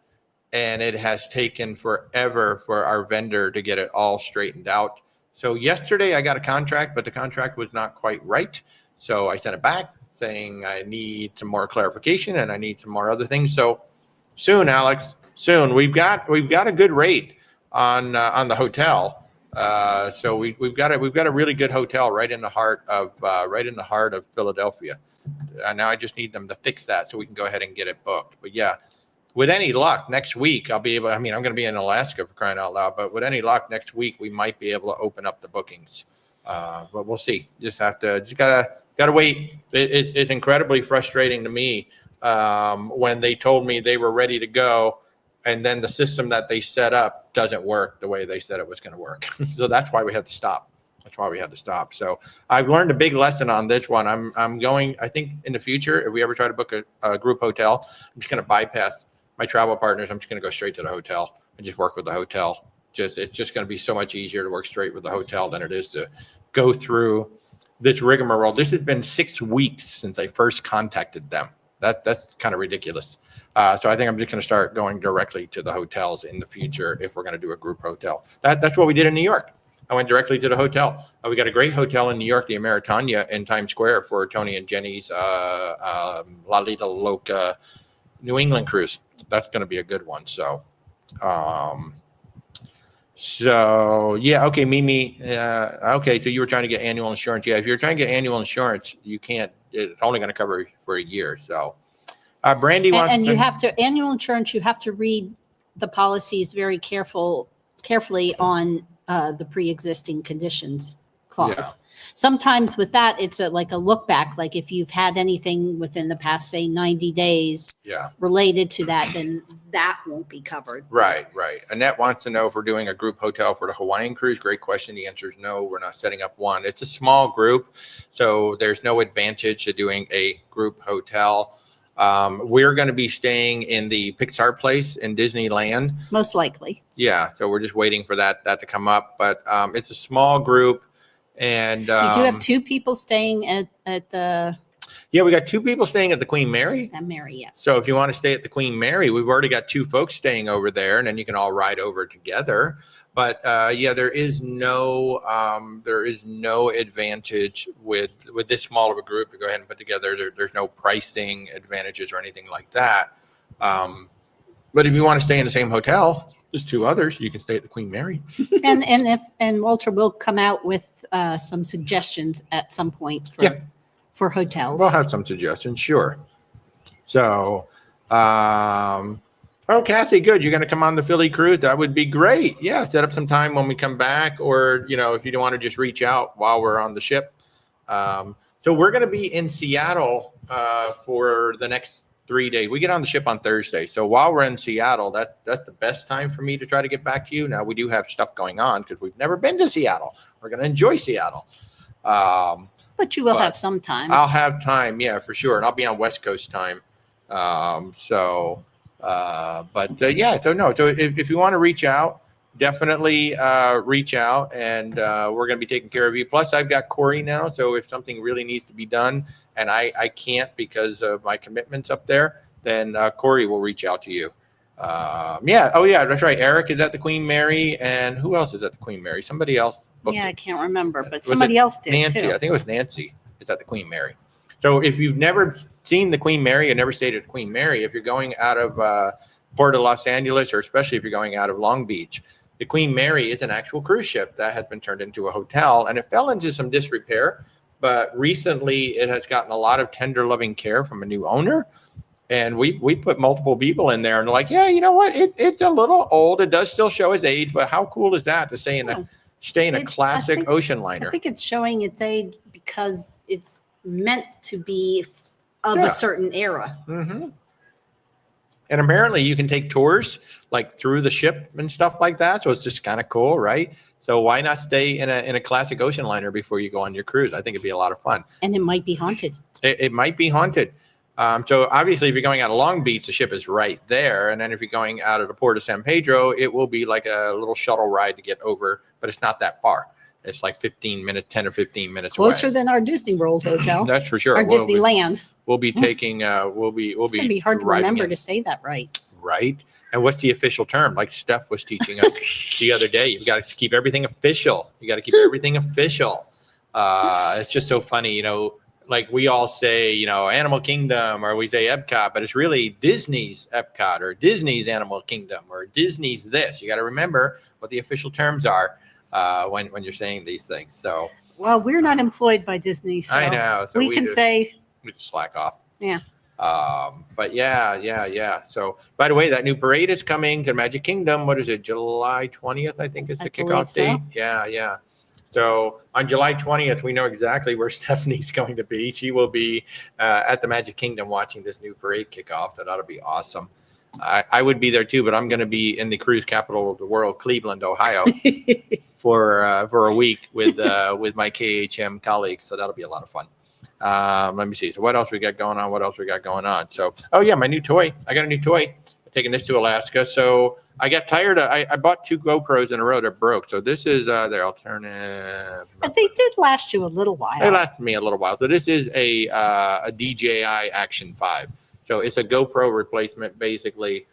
And it has taken forever for our vendor to get it all straightened out. So yesterday I got a contract, but the contract was not quite right. So I sent it back saying I need some more clarification and I need some more other things. So soon, Alex, soon. We've got a good rate on the hotel. So we've got a really good hotel right in the heart of Philadelphia. Now I just need them to fix that so we can go ahead and get it booked. But yeah, with any luck, next week I'll be able. I'm going to be in Alaska for crying out loud. But with any luck, next week we might be able to open up the bookings. But we'll see. Just gotta wait. It's incredibly frustrating to me when they told me they were ready to go, and then the system that they set up doesn't work the way they said it was going to work. So that's why we had to stop. So I've learned a big lesson on this one. I'm going. I think in the future, if we ever try to book a group hotel, I'm just going to bypass my travel partners. I'm just going to go straight to the hotel and just work with the hotel. It's just going to be so much easier to work straight with the hotel than it is to go through this rigmarole. This has been 6 weeks since I first contacted them. That's kind of ridiculous. So I think I'm just going to start going directly to the hotels in the future if we're going to do a group hotel. That's what we did in New York. I went directly to the hotel. We got a great hotel in New York, the Ameritania in Times Square for Tony and Jenny's La Lita Loca New England cruise. That's going to be a good one. So yeah, okay, Mimi. Okay, so you were trying to get annual insurance. Yeah, if you're trying to get annual insurance, you can't. it's only going to cover for a year. So Brandy wants And you have to, annual insurance, you have to read the policies very carefully on the pre-existing conditions clause. Yeah. Sometimes with that, it's like a look back, like if you've had anything within the past, say 90 days related to that, then that won't be covered. Right. Annette wants to know if we're doing a group hotel for the Hawaiian cruise. Great question. The answer is no, we're not setting up one. It's a small group, so there's no advantage to doing a group hotel. We're going to be staying in the Pixar place in Disneyland. Most likely. Yeah, so we're just waiting for that to come up. But it's a small group. And you do have 2 people staying at the... Yeah, we got 2 people staying at the Queen Mary. Yes. So if you want to stay at the Queen Mary, we've already got 2 folks staying over there, and then you can all ride over together. But yeah, there is no advantage with this small of a group to go ahead and put together. There's no pricing advantages or anything like that. But if you want to stay in the same hotel, there's 2 others. You can stay at the Queen Mary. and Walter will come out with some suggestions at some point for hotels. We'll have some suggestions, sure. So, Kathy, good. You're going to come on the Philly cruise. That would be great. Yeah, set up some time when we come back, or if you don't want to just reach out while we're on the ship. So we're going to be in Seattle for the next 3 days. We get on the ship on Thursday. So while we're in Seattle, that's the best time for me to try to get back to you. Now, we do have stuff going on because we've never been to Seattle. We're going to enjoy Seattle. But you will have some time. I'll have time, yeah, for sure. And I'll be on West Coast time. So if you want to reach out, definitely reach out, and we're going to be taking care of you. Plus, I've got Corey now, so if something really needs to be done and I can't because of my commitments up there, then Corey will reach out to you. That's right. Eric is at the Queen Mary, and who else is at the Queen Mary? Somebody else. I can't remember, but somebody else did Nancy, too. I think it was Nancy. Is at the Queen Mary. So if you've never seen the Queen Mary and never stayed at the Queen Mary, if you're going out of Port of Los Angeles, or especially if you're going out of Long Beach, the Queen Mary is an actual cruise ship that has been turned into a hotel, and it fell into some disrepair. But recently, it has gotten a lot of tender, loving care from a new owner. And we put multiple people in there, and they're like, yeah, you know what? It's a little old. It does still show its age, but how cool is that to stay in a classic ocean liner? I think it's showing its age because it's meant to be of a certain era. Mm-hmm. And apparently you can take tours like through the ship and stuff like that. So it's just kind of cool, right? So why not stay in a classic ocean liner before you go on your cruise? I think it'd be a lot of fun. And it might be haunted. It might be haunted. So obviously if you're going out of Long Beach, the ship is right there. And then if you're going out of the Port of San Pedro, it will be like a little shuttle ride to get over, but it's not that far. It's like 10 or 15 minutes closer away. than our Disney World hotel. That's for sure. Or Disneyland. We'll be taking, it's going to be hard to remember to say that right. Right. And what's the official term? Like Steph was teaching us the other day, you've got to keep everything official. You got to keep everything official. It's just so funny, like we all say, Animal Kingdom, or we say Epcot, but it's really Disney's Epcot or Disney's Animal Kingdom or Disney's this. You got to remember what the official terms are when you're saying these things. So, well, we're not employed by Disney, so I know. So we can say we just slack off. Yeah. But yeah. So, by the way, that new parade is coming to Magic Kingdom. What is it? July 20th, I think is the kickoff date. Yeah. So on July 20th, we know exactly where Stephanie's going to be. She will be at the Magic Kingdom watching this new parade kickoff. That ought to be awesome. I would be there too, but I'm going to be in the cruise capital of the world, Cleveland, Ohio, for a week with my KHM colleagues. So that'll be a lot of fun. Let me see. So what else we got going on? So, my new toy. I got a new toy. I'm taking this to Alaska. So I got tired. I bought 2 GoPros in a row that broke. So this is their alternative. But they did last you a little while. They lasted me a little while. So this is a DJI Action 5. So it's a GoPro replacement basically.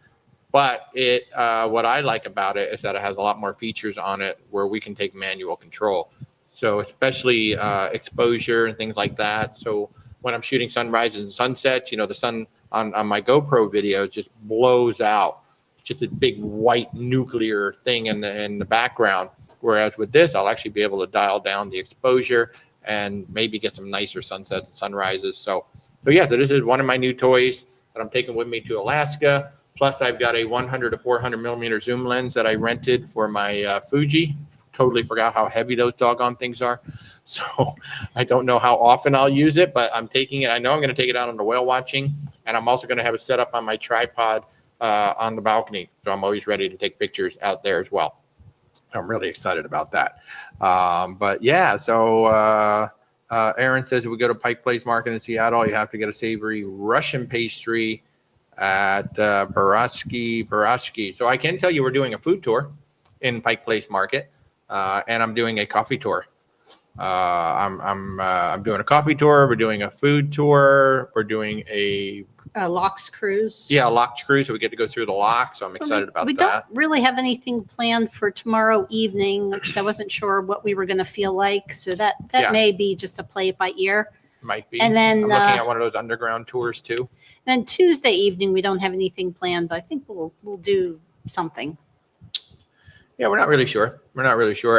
But it what I like about it is that it has a lot more features on it where we can take manual control. So especially exposure and things like that. So when I'm shooting sunrises and sunsets, the sun on my GoPro videos just blows out. It's just a big white nuclear thing in the background. Whereas with this, I'll actually be able to dial down the exposure and maybe get some nicer sunsets and sunrises. So this is one of my new toys that I'm taking with me to Alaska. Plus, I've got a 100 to 400 millimeter zoom lens that I rented for my Fuji. Totally forgot how heavy those doggone things are. So I don't know how often I'll use it, but I'm taking it. I know I'm going to take it out on the whale watching, and I'm also going to have it set up on my tripod on the balcony. So I'm always ready to take pictures out there as well. I'm really excited about that. Aaron says if we go to Pike Place Market in Seattle, you have to get a savory Russian pastry at Paratsky. So I can tell you we're doing a food tour in Pike Place Market, and I'm doing a coffee tour. I'm doing a coffee tour. We're doing a food tour. We're doing a locks cruise. Yeah, a locks cruise. So we get to go through the lock. So I'm excited about that. We don't really have anything planned for tomorrow evening because I wasn't sure what we were going to feel like. So that may be just a play it by ear. Might be. And then I'm looking at one of those underground tours too. Then Tuesday evening we don't have anything planned, but I think we'll do something. Yeah, we're not really sure.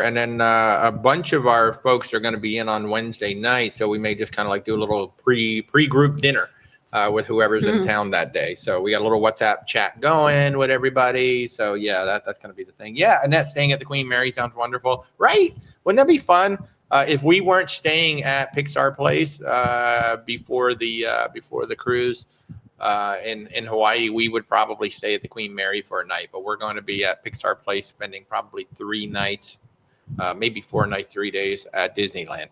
And then a bunch of our folks are going to be in on Wednesday night, so we may just kind of like do a little pre-group dinner with whoever's in town that day. So we got a little WhatsApp chat going with everybody. So yeah, that's going to be the thing. Yeah, Annette staying at the Queen Mary sounds wonderful, right? Wouldn't that be fun if we weren't staying at Pixar Place before the cruise? In Hawaii, we would probably stay at the Queen Mary for a night, but we're going to be at Pixar Place spending probably 3 nights, maybe 4 nights, 3 days at Disneyland.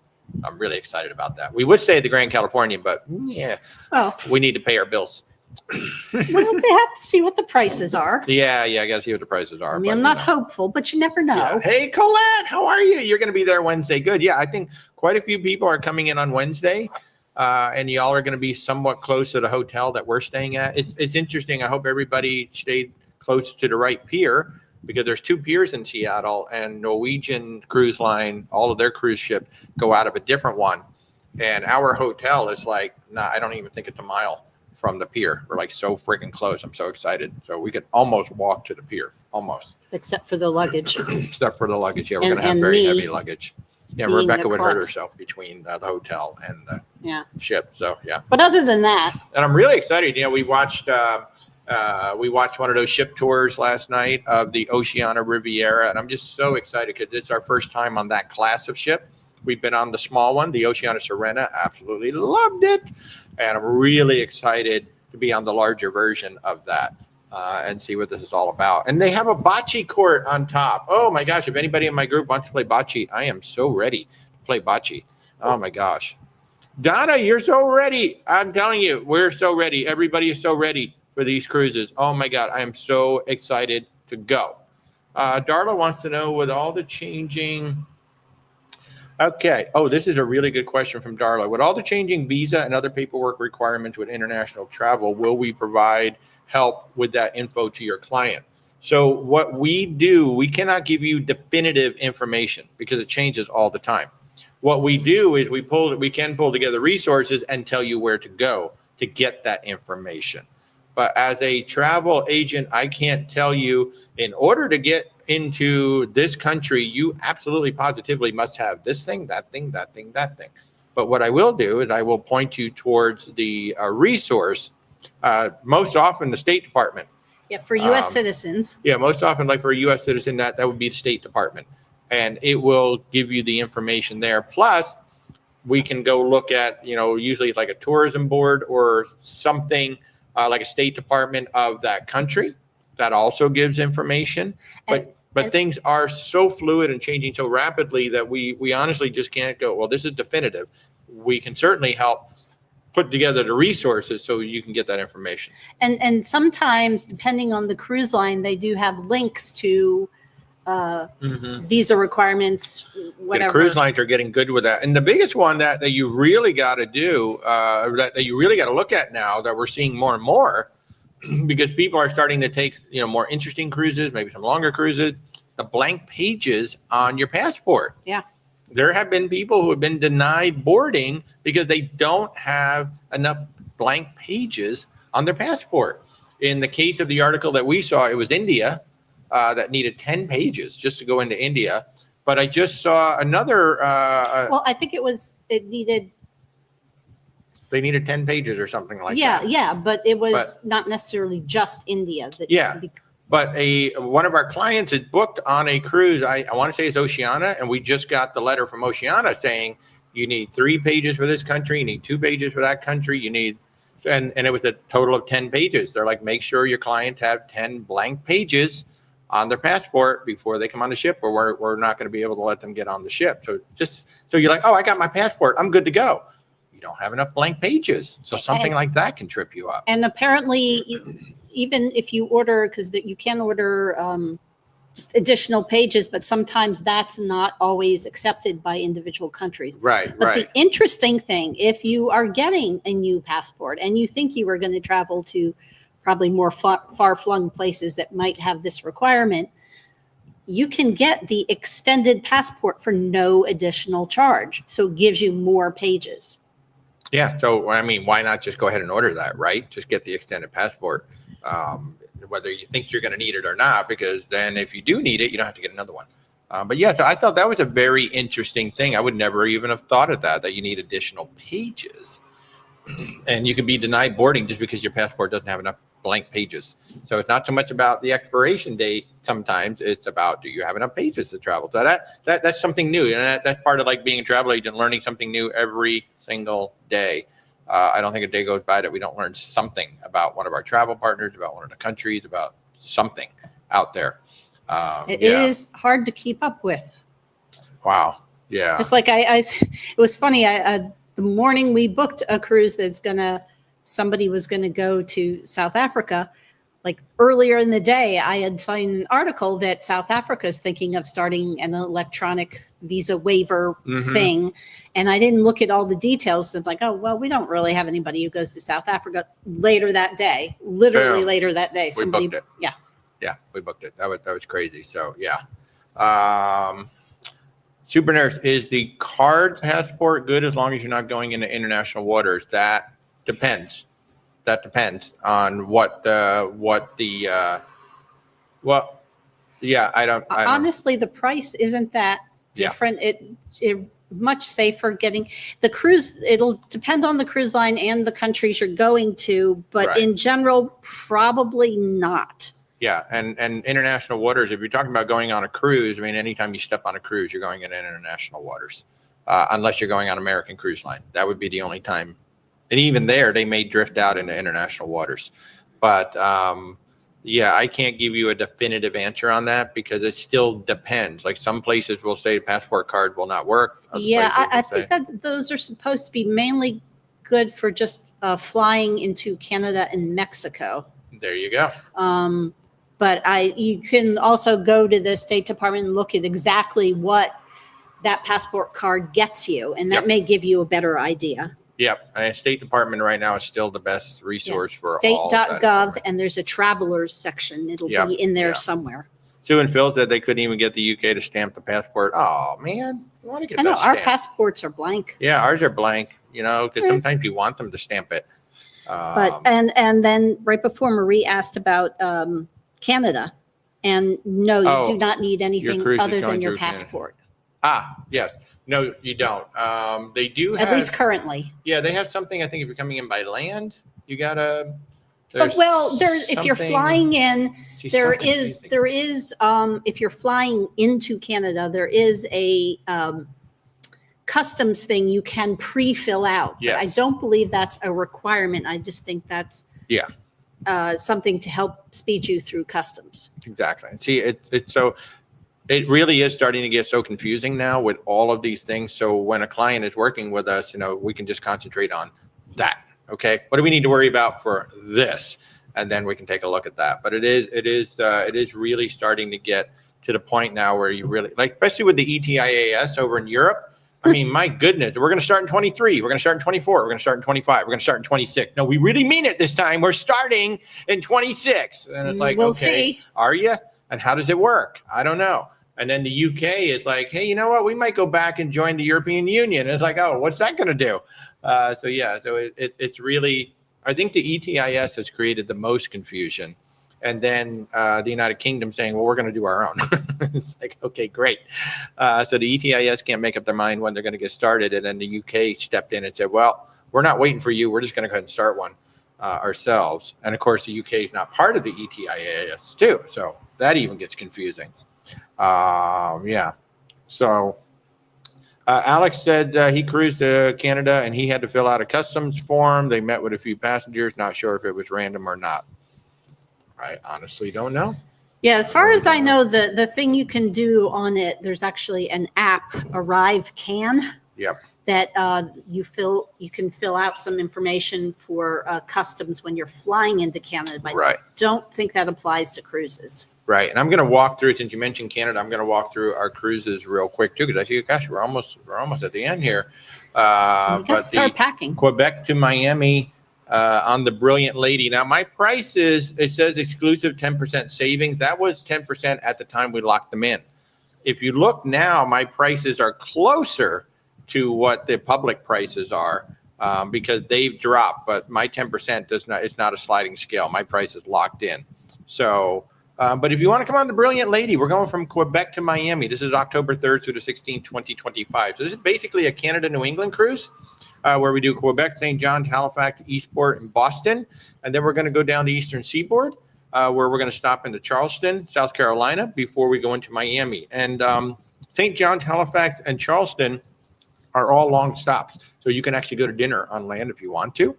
I'm really excited about that. We would stay at the Grand Californian, but we need to pay our bills. Well, they have to see what the prices are. Yeah, I got to see what the prices are. I mean, I'm not hopeful, but you never know. Yeah. Hey, Colette, how are you? You're going to be there Wednesday. Good. Yeah, I think quite a few people are coming in on Wednesday. And y'all are going to be somewhat close to the hotel that we're staying at. It's interesting. I hope everybody stayed close to the right pier because there's 2 piers in Seattle, and Norwegian Cruise Line, all of their cruise ships go out of a different one. And our hotel is like, I don't even think it's a mile from the pier. We're like so freaking close. I'm so excited. So we could almost walk to the pier, almost. Except for the luggage. Except for the luggage. Yeah, we're going to have very heavy luggage. Yeah, Rebecca would hurt herself between the hotel and the ship. So yeah. But other than that, and I'm really excited. You know, we watched one of those ship tours last night of the Oceania Riviera, and I'm just so excited because it's our first time on that class of ship. We've been on the small one, the Oceania Serena. Absolutely loved it, and I'm really excited to be on the larger version of that. And see what this is all about. And they have a bocce court on top. Oh my gosh, if anybody in my group wants to play bocce, I am so ready to play bocce. Oh my gosh. Donna, you're so ready. I'm telling you, we're so ready. Everybody is so ready for these cruises. Oh my God, I am so excited to go. Darla wants to know with all the changing. Okay. Oh, this is a really good question from Darla. With all the changing visa and other paperwork requirements with international travel, will we provide help with that info to your client? So what we do, we cannot give you definitive information because it changes all the time. What we do is we can pull together resources and tell you where to go to get that information. But as a travel agent, I can't tell you in order to get into this country, you absolutely positively must have this thing, that thing, that thing, that thing. But what I will do is I will point you towards the resource, most often the State Department. Yeah, for U.S. citizens. Yeah, most often, like for a U.S. citizen, that would be the State Department. And it will give you the information there. Plus, we can go look at, usually it's like a tourism board or something like a State Department of that country that also gives information. But things are so fluid and changing so rapidly that we honestly just can't go, well, this is definitive. We can certainly help put together the resources so you can get that information. And sometimes, depending on the cruise line, they do have links to visa requirements, whatever. The cruise lines are getting good with that. And the biggest one that you really got to do, that you really got to look at now that we're seeing more and more, because people are starting to take, more interesting cruises, maybe some longer cruises, the blank pages on your passport. Yeah. There have been people who have been denied boarding because they don't have enough blank pages on their passport. In the case of the article that we saw, it was India that needed 10 pages just to go into India. But I just saw another. Well, I think it needed. They needed 10 pages or something like Yeah, that. yeah, but it was not necessarily just India. But one of our clients is booked on a cruise. I want to say it's Oceania, and we just got the letter from Oceania saying you need 3 pages for this country, you need 2 pages for that country, you need, and it was a total of 10 pages. They're like, make sure your clients have 10 blank pages on their passport before they come on the ship, or we're not going to be able to let them get on the ship. So you're like, oh, I got my passport, I'm good to go. You don't have enough blank pages, so something like that can trip you up. And apparently, even if you order, because you can order just additional pages, but sometimes that's not always accepted by individial countries. Right. But the interesting thing, if you are getting a new passport and you think you are going to travel to probably more far-flung places that might have this requirement, you can get the extended passport for no additional charge. So it gives you more pages. Yeah. So, I mean, why not just go ahead and order that, right? Just get the extended passport, whether you think you're going to need it or not, because then if you do need it, you don't have to get another one. But yeah, so I thought that was a very interesting thing. I would never even have thought of that you need additional pages. And you could be denied boarding just because your passport doesn't have enough blank pages. So it's not so much about the expiration date. Sometimes it's about, do you have enough pages to travel? So that's something new. And that's part of like being a travel agent, learning something new every single day. I don't think a day goes by that we don't learn something about one of our travel partners, about one of the countries, about something out there. It is hard to keep up with. Wow. Yeah. Just like it was funny. The morning we booked a cruise somebody was going to go to South Africa, like earlier in the day, I had signed an article that South Africa is thinking of starting an electronic visa waiver thing. And I didn't look at all the details. I'm like, oh, well, we don't really have anybody who goes to South Africa later that day, literally later that day. We booked it. Yeah. Yeah, we booked it. That was crazy. So, yeah. Super Nurse, is the card passport good as long as you're not going into international waters? That depends. That depends on Honestly, the price isn't that different. It much safer getting the cruise. It'll depend on the cruise line and the countries you're going to, but in general, probably not. Yeah, and international waters, if you're talking about going on a cruise, I mean, anytime you step on a cruise, you're going into international waters, unless you're going on American Cruise Line. That would be the only time. And even there, they may drift out into international waters. But, yeah, I can't give you a definitive answer on that because it still depends. Like some places will say the passport card will not work. Yeah, I think that those are supposed to be mainly good for just flying into Canada and Mexico. There you go. But you can also go to the State Department and look at exactly what that passport card gets you, and that may give you a better idea. Yep. And State Department right now is still the best resource for state.gov, and there's a travelers section. It'll be in there somewhere. Sue and Phil said they couldn't even get the UK to stamp the passport. Oh, man. You want to get that our passports are blank. Yeah, ours are blank, because sometimes you want them to stamp it. But and then right before Marie asked about Canada, and no, you do not need anything other than your passport. Yes. No, you don't. They do at least currently. Yeah, they have something. I think if you're coming in by land, you gotta. If you're flying in, there is if you're flying into Canada, there is a customs thing you can pre-fill out. Yes. I don't believe that's a requirement. I just think that's something to help speed you through customs. Exactly. And see, it really is starting to get so confusing now with all of these things. So when a client is working with us, we can just concentrate on that. Okay, what do we need to worry about for this? And then we can take a look at that. But it is really starting to get to the point now where you really especially with the ETIAS over in Europe. I mean, my goodness, we're going to start in 23. We're going to start in 24. We're going to start in 25. We're going to start in 26. No, we really mean it this time. We're starting in 26. And it's like, we'll see. Are you? And how does it work? I don't know. And then the UK is like, hey, you know what? We might go back and join the European Union. And it's like, oh, what's that going to do? So it's really, I think the ETIAS has created the most confusion. And then the United Kingdom saying, well, we're going to do our own. It's like, okay, great. So the ETIS can't make up their mind when they're going to get started. And then the UK stepped in and said, well, we're not waiting for you. We're just going to go ahead and start one ourselves. And of course, the UK is not part of the ETIAS too. So that even gets confusing. Yeah. So Alex said he cruised to Canada and he had to fill out a customs form. They met with a few passengers. Not sure if it was random or not. I honestly don't know. Yeah, as far as I know, the thing you can do on it, there's actually an app, Arrive Can. Yep. That you can fill out some information for customs when you're flying into Canada. But right. I don't think that applies to cruises. Right. And I'm going to walk through, since you mentioned Canada, I'm going to walk through our cruises real quick too, because I see, gosh, we're almost at the end here. We got to start packing. Quebec to Miami on the Brilliant Lady. Now, my price is, it says exclusive 10% savings. That was 10% at the time we locked them in. If you look now, my prices are closer to what the public prices are because they've dropped, but my 10% does not, it's not a sliding scale. My price is locked in. So, but if you want to come on the Brilliant Lady, we're going from Quebec to Miami. This is October 3rd through the 16th, 2025. So this is basically a Canada-New England cruise where we do Quebec, St. John's, Halifax, Eastport, and Boston. And then we're going to go down the Eastern Seaboard where we're going to stop into Charleston, South Carolina, before we go into Miami. And St. John's, Halifax, and Charleston are all long stops. So you can actually go to dinner on land if you want to.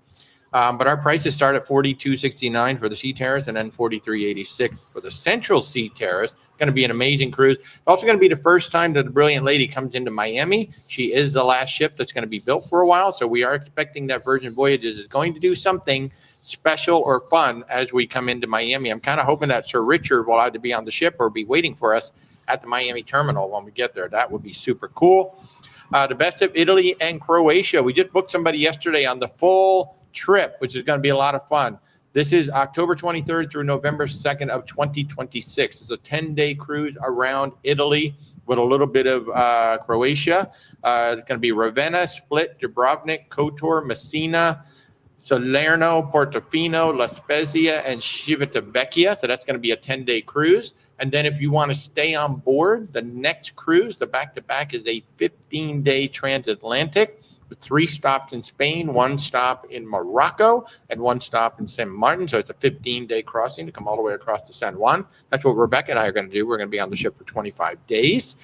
But our prices start at $42.69 for the Sea Terrace and then $43.86 for the Central Sea Terrace. It's going to be an amazing cruise. It's also going to be the first time that the Brilliant Lady comes into Miami. She is the last ship that's going to be built for a while. So we are expecting that Virgin Voyages is going to do something special or fun as we come into Miami. I'm kind of hoping that Sir Richard will either be on the ship or be waiting for us at the Miami terminal when we get there. That would be super cool. The best of Italy and Croatia. We just booked somebody yesterday on the full trip, which is going to be a lot of fun. This is October 23rd through November 2nd of 2026. It's a 10-day cruise around Italy with a little bit of Croatia. It's going to be Ravenna, Split, Dubrovnik, Kotor, Messina, Salerno, Portofino, La Spezia, and Civitavecchia. So that's going to be a 10-day cruise. And then if you want to stay on board, the next cruise, the back-to-back, is a 15-day transatlantic with 3 stops in Spain, 1 stop in Morocco, and 1 stop in San Martin. So it's a 15-day crossing to come all the way across to San Juan. That's what Rebecca and I are going to do. We're going to be on the ship for 25 days.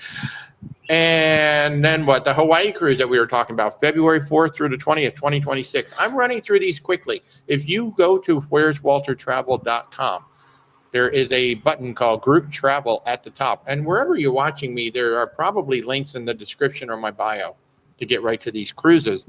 And then what? The Hawaii cruise that we were talking about, February 4th through the 20th, 2026. I'm running through these quickly. If you go to where'swaltertravel.com, there is a button called Group Travel at the top. And wherever you're watching me, there are probably links in the description or my bio to get right to these cruises.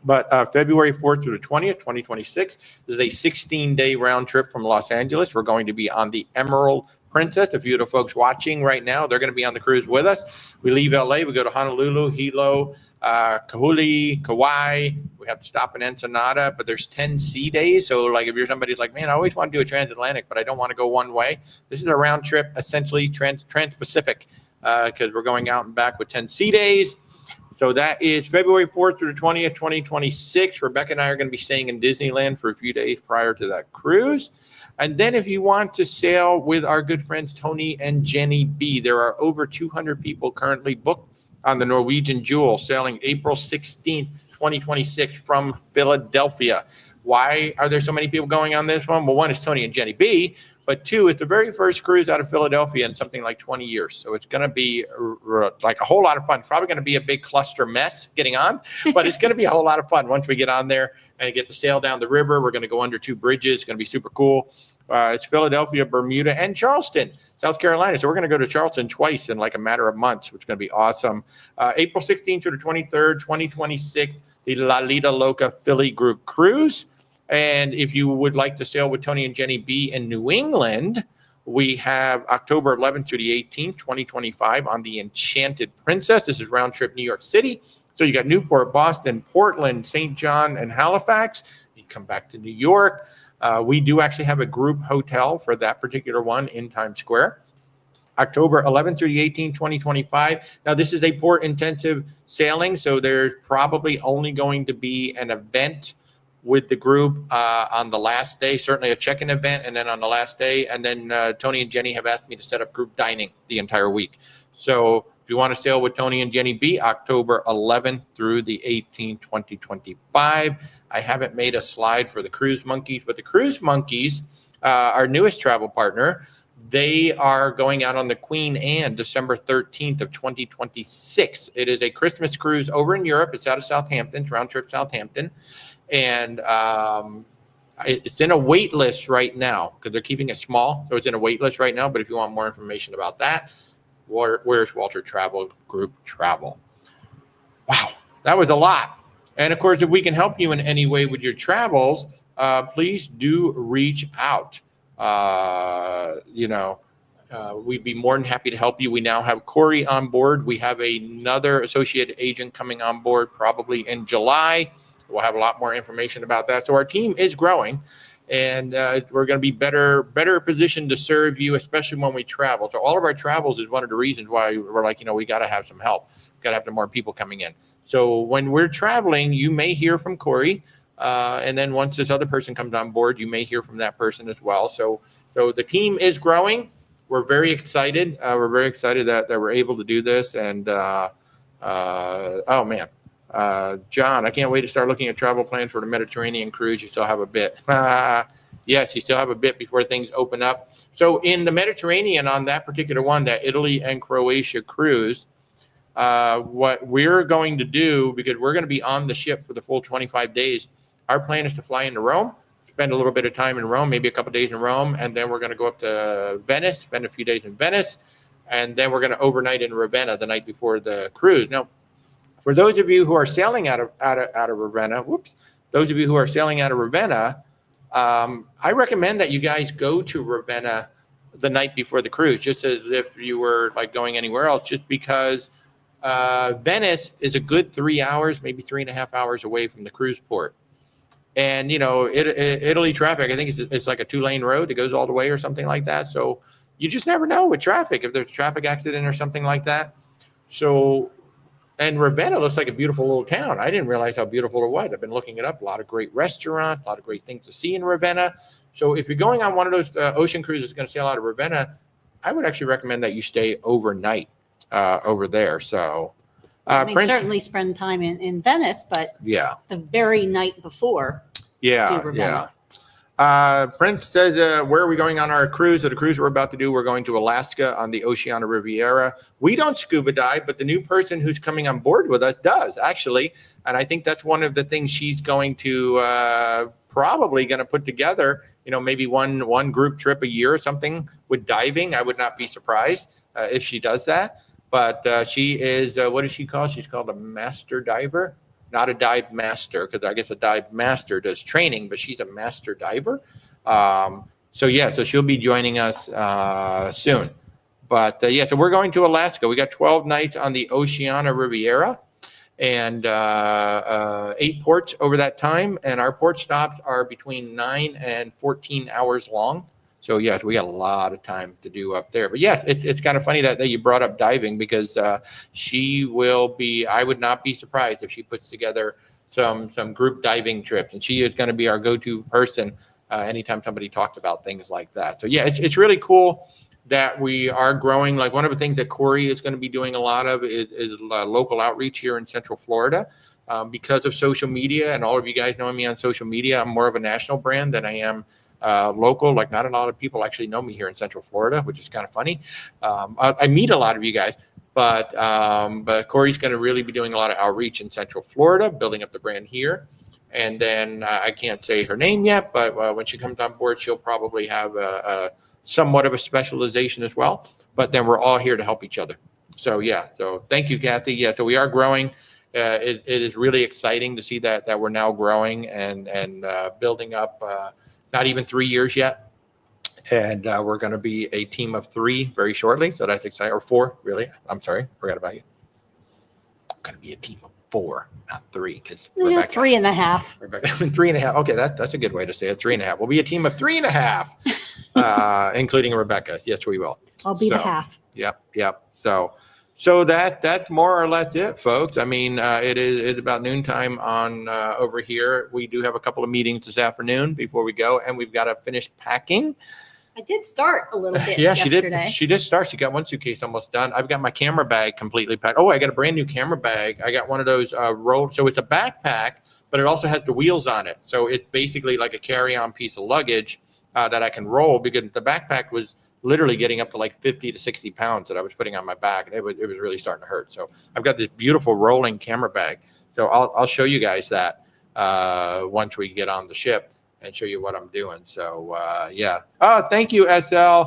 But February 4th through the 20th, 2026, is a 16-day round trip from Los Angeles. We're going to be on the Emerald Princess. A few of the folks watching right now, they're going to be on the cruise with us. We leave LA, we go to Honolulu, Hilo, Kahului, Kauai. We have to stop in Ensenada, but there's 10 sea days. So like if you're somebody like, man, I always want to do a transatlantic, but I don't want to go one way. This is a round trip, essentially trans-Pacific, because we're going out and back with 10 sea days. So that is February 4th through the 20th, 2026. Rebecca and I are going to be staying in Disneyland for a few days prior to that cruise. And then if you want to sail with our good friends Tony and Jenny B, there are over 200 people currently booked on the Norwegian Jewel sailing April 16th, 2026 from Philadelphia. Why are there so many people going on this one? Well, one is Tony and Jenny B, but 2, it's the very first cruise out of Philadelphia in something like 20 years. So it's going to be like a whole lot of fun. It's probably going to be a big cluster mess getting on, but it's going to be a whole lot of fun once we get on there and get to sail down the river. We're going to go under 2 bridges. It's going to be super cool. It's Philadelphia, Bermuda, and Charleston, South Carolina. So we're going to go to Charleston twice in like a matter of months, which is going to be awesome. April 16th to the 23rd, 2026, the La Lita Loca Philly Group Cruise. And if you would like to sail with Tony and Jenny B in New England, we have October 11th through the 18th, 2025 on the Enchanted Princess. This is round trip New York City. So you got Newport, Boston, Portland, St. John, and Halifax. You come back to New York. We do actually have a group hotel for that particular one in Times Square. October 11th through the 18th, 2025. Now, this is a port-intensive sailing, so there's probably only going to be an event with the group on the last day, certainly a check-in event, and then on the last day. And then Tony and Jenny have asked me to set up group dining the entire week. So if you want to sail with Tony and Jenny B, October 11th through the 18th, 2025. I haven't made a slide for the Cruise Monkeys, but the Cruise Monkeys, our newest travel partner, they are going out on the Queen Anne December 13th of 2026. It is a Christmas cruise over in Europe. It's out of Southampton, it's round trip Southampton. And it's in a wait list right now because they're keeping it small. So it's in a wait list right now. But if you want more information about that, where's Walter Travel Group Travel? Wow, that was a lot. And of course, if we can help you in any way with your travels, please do reach out. We'd be more than happy to help you. We now have Corey on board. We have another associate agent coming on board probably in July. We'll have a lot more information about that. So our team is growing, and we're going to be better positioned to serve you, especially when we travel. So all of our travels is one of the reasons why we're like, we got to have some help. We've got to have some more people coming in. So when we're traveling, you may hear from Corey. And then once this other person comes on board, you may hear from that person as well. So the team is growing. We're very excited. We're very excited that we're able to do this. And oh man, John, I can't wait to start looking at travel plans for the Mediterranean cruise. You still have a bit. Yes, you still have a bit before things open up. So in the Mediterranean, on that particular one, that Italy and Croatia cruise, what we're going to do, because we're going to be on the ship for the full 25 days, our plan is to fly into Rome, spend a little bit of time in Rome, maybe a couple of days in Rome, and then we're going to go up to Venice, spend a few days in Venice, and then we're going to overnight in Ravenna the night before the cruise. Now, for those of you who are sailing out of Ravenna, those of you who are sailing out of Ravenna, I recommend that you guys go to Ravenna the night before the cruise, just as if you were like going anywhere else, just because Venice is a good 3 hours, maybe 3.5 hours away from the cruise port. And, Italy traffic, I think it's like a 2-lane road that goes all the way or something like that. So you just never know with traffic, if there's a traffic accident or something like that. So, and Ravenna looks like a beautiful little town. I didn't realize how beautiful it was. I've been looking it up. A lot of great restaurants, a lot of great things to see in Ravenna. So if you're going on one of those ocean cruises going to sail out of Ravenna, I would actually recommend that you stay overnight over there. So certainly spend time in Venice, but yeah, the very night before. Yeah. Prince says, where are we going on our cruise? So the cruise we're about to do, we're going to Alaska on the Oceania Riviera. We don't scuba dive, but the new person who's coming on board with us does, actually. And I think that's one of the things she's going to probably going to put together, maybe one group trip a year or something with diving. I would not be surprised if she does that. But she is, what is she called? She's called a master diver. Not a dive master, because I guess a dive master does training, but she's a master diver. So she'll be joining us soon. But so we're going to Alaska. We got 12 nights on the Oceania Riviera and 8 ports over that time. And our port stops are between 9 and 14 hours long. So yes, we got a lot of time to do up there. But yes, it's kind of funny that you brought up diving, because she will be, I would not be surprised if she puts together some group diving trips, and she is going to be our go-to person anytime somebody talks about things like that. So yeah, it's really cool that we are growing. Like one of the things that Corey is going to be doing a lot of is local outreach here in Central Florida. Because of social media, and all of you guys knowing me on social media, I'm more of a national brand than I am local. Like not a lot of people actually know me here in Central Florida, which is kind of funny. I meet a lot of you guys, but Corey's going to really be doing a lot of outreach in Central Florida, building up the brand here. And then I can't say her name yet, but when she comes on board, she'll probably have a somewhat of a specialization as well. But then we're all here to help each other. So yeah, so thank you, Kathy. Yeah, so we are growing. It is really exciting to see that we're now growing and building up. Not even 3 years yet, and we're going to be a team of 3 very shortly. So that's exciting. Or 4, really? I'm sorry, forgot about you. I'm going to be a team of 4, not 3, because Rebecca. 3.5. Rebecca, 3.5. Okay, that's a good way to say it. 3.5. We'll be a team of 3.5, including Rebecca. Yes, we will. I'll be the half. Yep. So So that's more or less it, folks. I mean, it's about noontime on over here. We do have a couple of meetings this afternoon before we go, and we've got to finish packing. I did start a little bit Yeah, yesterday. She did start. She got one suitcase almost done. I've got my camera bag completely packed. Oh, I got a brand new camera bag. I got one of those rolled. So it's a backpack, but it also has the wheels on it. So it's basically like a carry-on piece of luggage that I can roll, because the backpack was literally getting up to like 50 to 60 pounds that I was putting on my back, and it was really starting to hurt. So I've got this beautiful rolling camera bag. So I'll show you guys that once we get on the ship, and show you what I'm doing. So yeah. Oh, thank you, SL.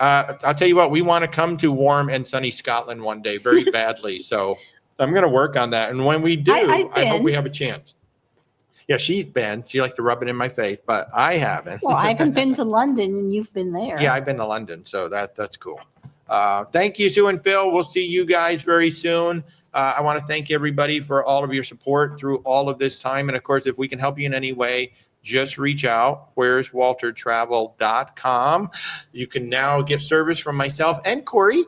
I'll tell you what, we want to come to warm and sunny Scotland one day very badly. So I'm going to work on that. And when we do, I hope we have a chance. Yeah, she's been. She likes to rub it in my face, but I haven't. Well, I haven't been to London, and you've been there. Yeah, I've been to London, so that's cool. Thank you, Sue and Phil. We'll see you guys very soon. I want to thank everybody for all of your support through all of this time. And of course, if we can help you in any way, just reach out. Where's WalterTravel.com. You can now get service from myself and Corey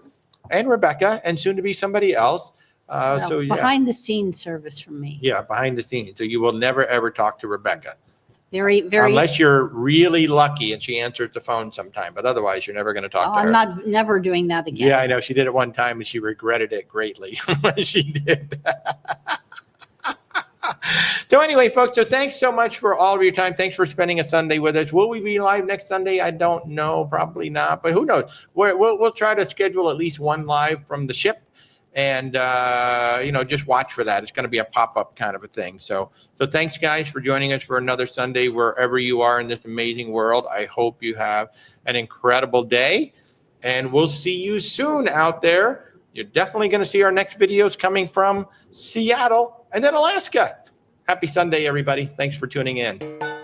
and Rebecca, and soon to be somebody else. So yeah, behind the scenes service from me. Yeah, behind the scenes. So you will never ever talk to Rebecca. Very. Unless you're really lucky and she answers the phone sometime, but otherwise you're never going to talk to her. I'm never doing that again. Yeah, I know. She did it one time and she regretted it greatly when she did that. So anyway, folks, so thanks so much for all of your time. Thanks for spending a Sunday with us. Will we be live next Sunday? I don't know. Probably not, but who knows? We'll try to schedule at least one live from the ship. And, just watch for that. It's going to be a pop-up kind of a thing. So thanks, guys, for joining us for another Sunday, wherever you are in this amazing world. I hope you have an incredible day, and we'll see you soon out there. You're definitely going to see our next videos coming from Seattle and then Alaska. Happy Sunday, everybody. Thanks for tuning in.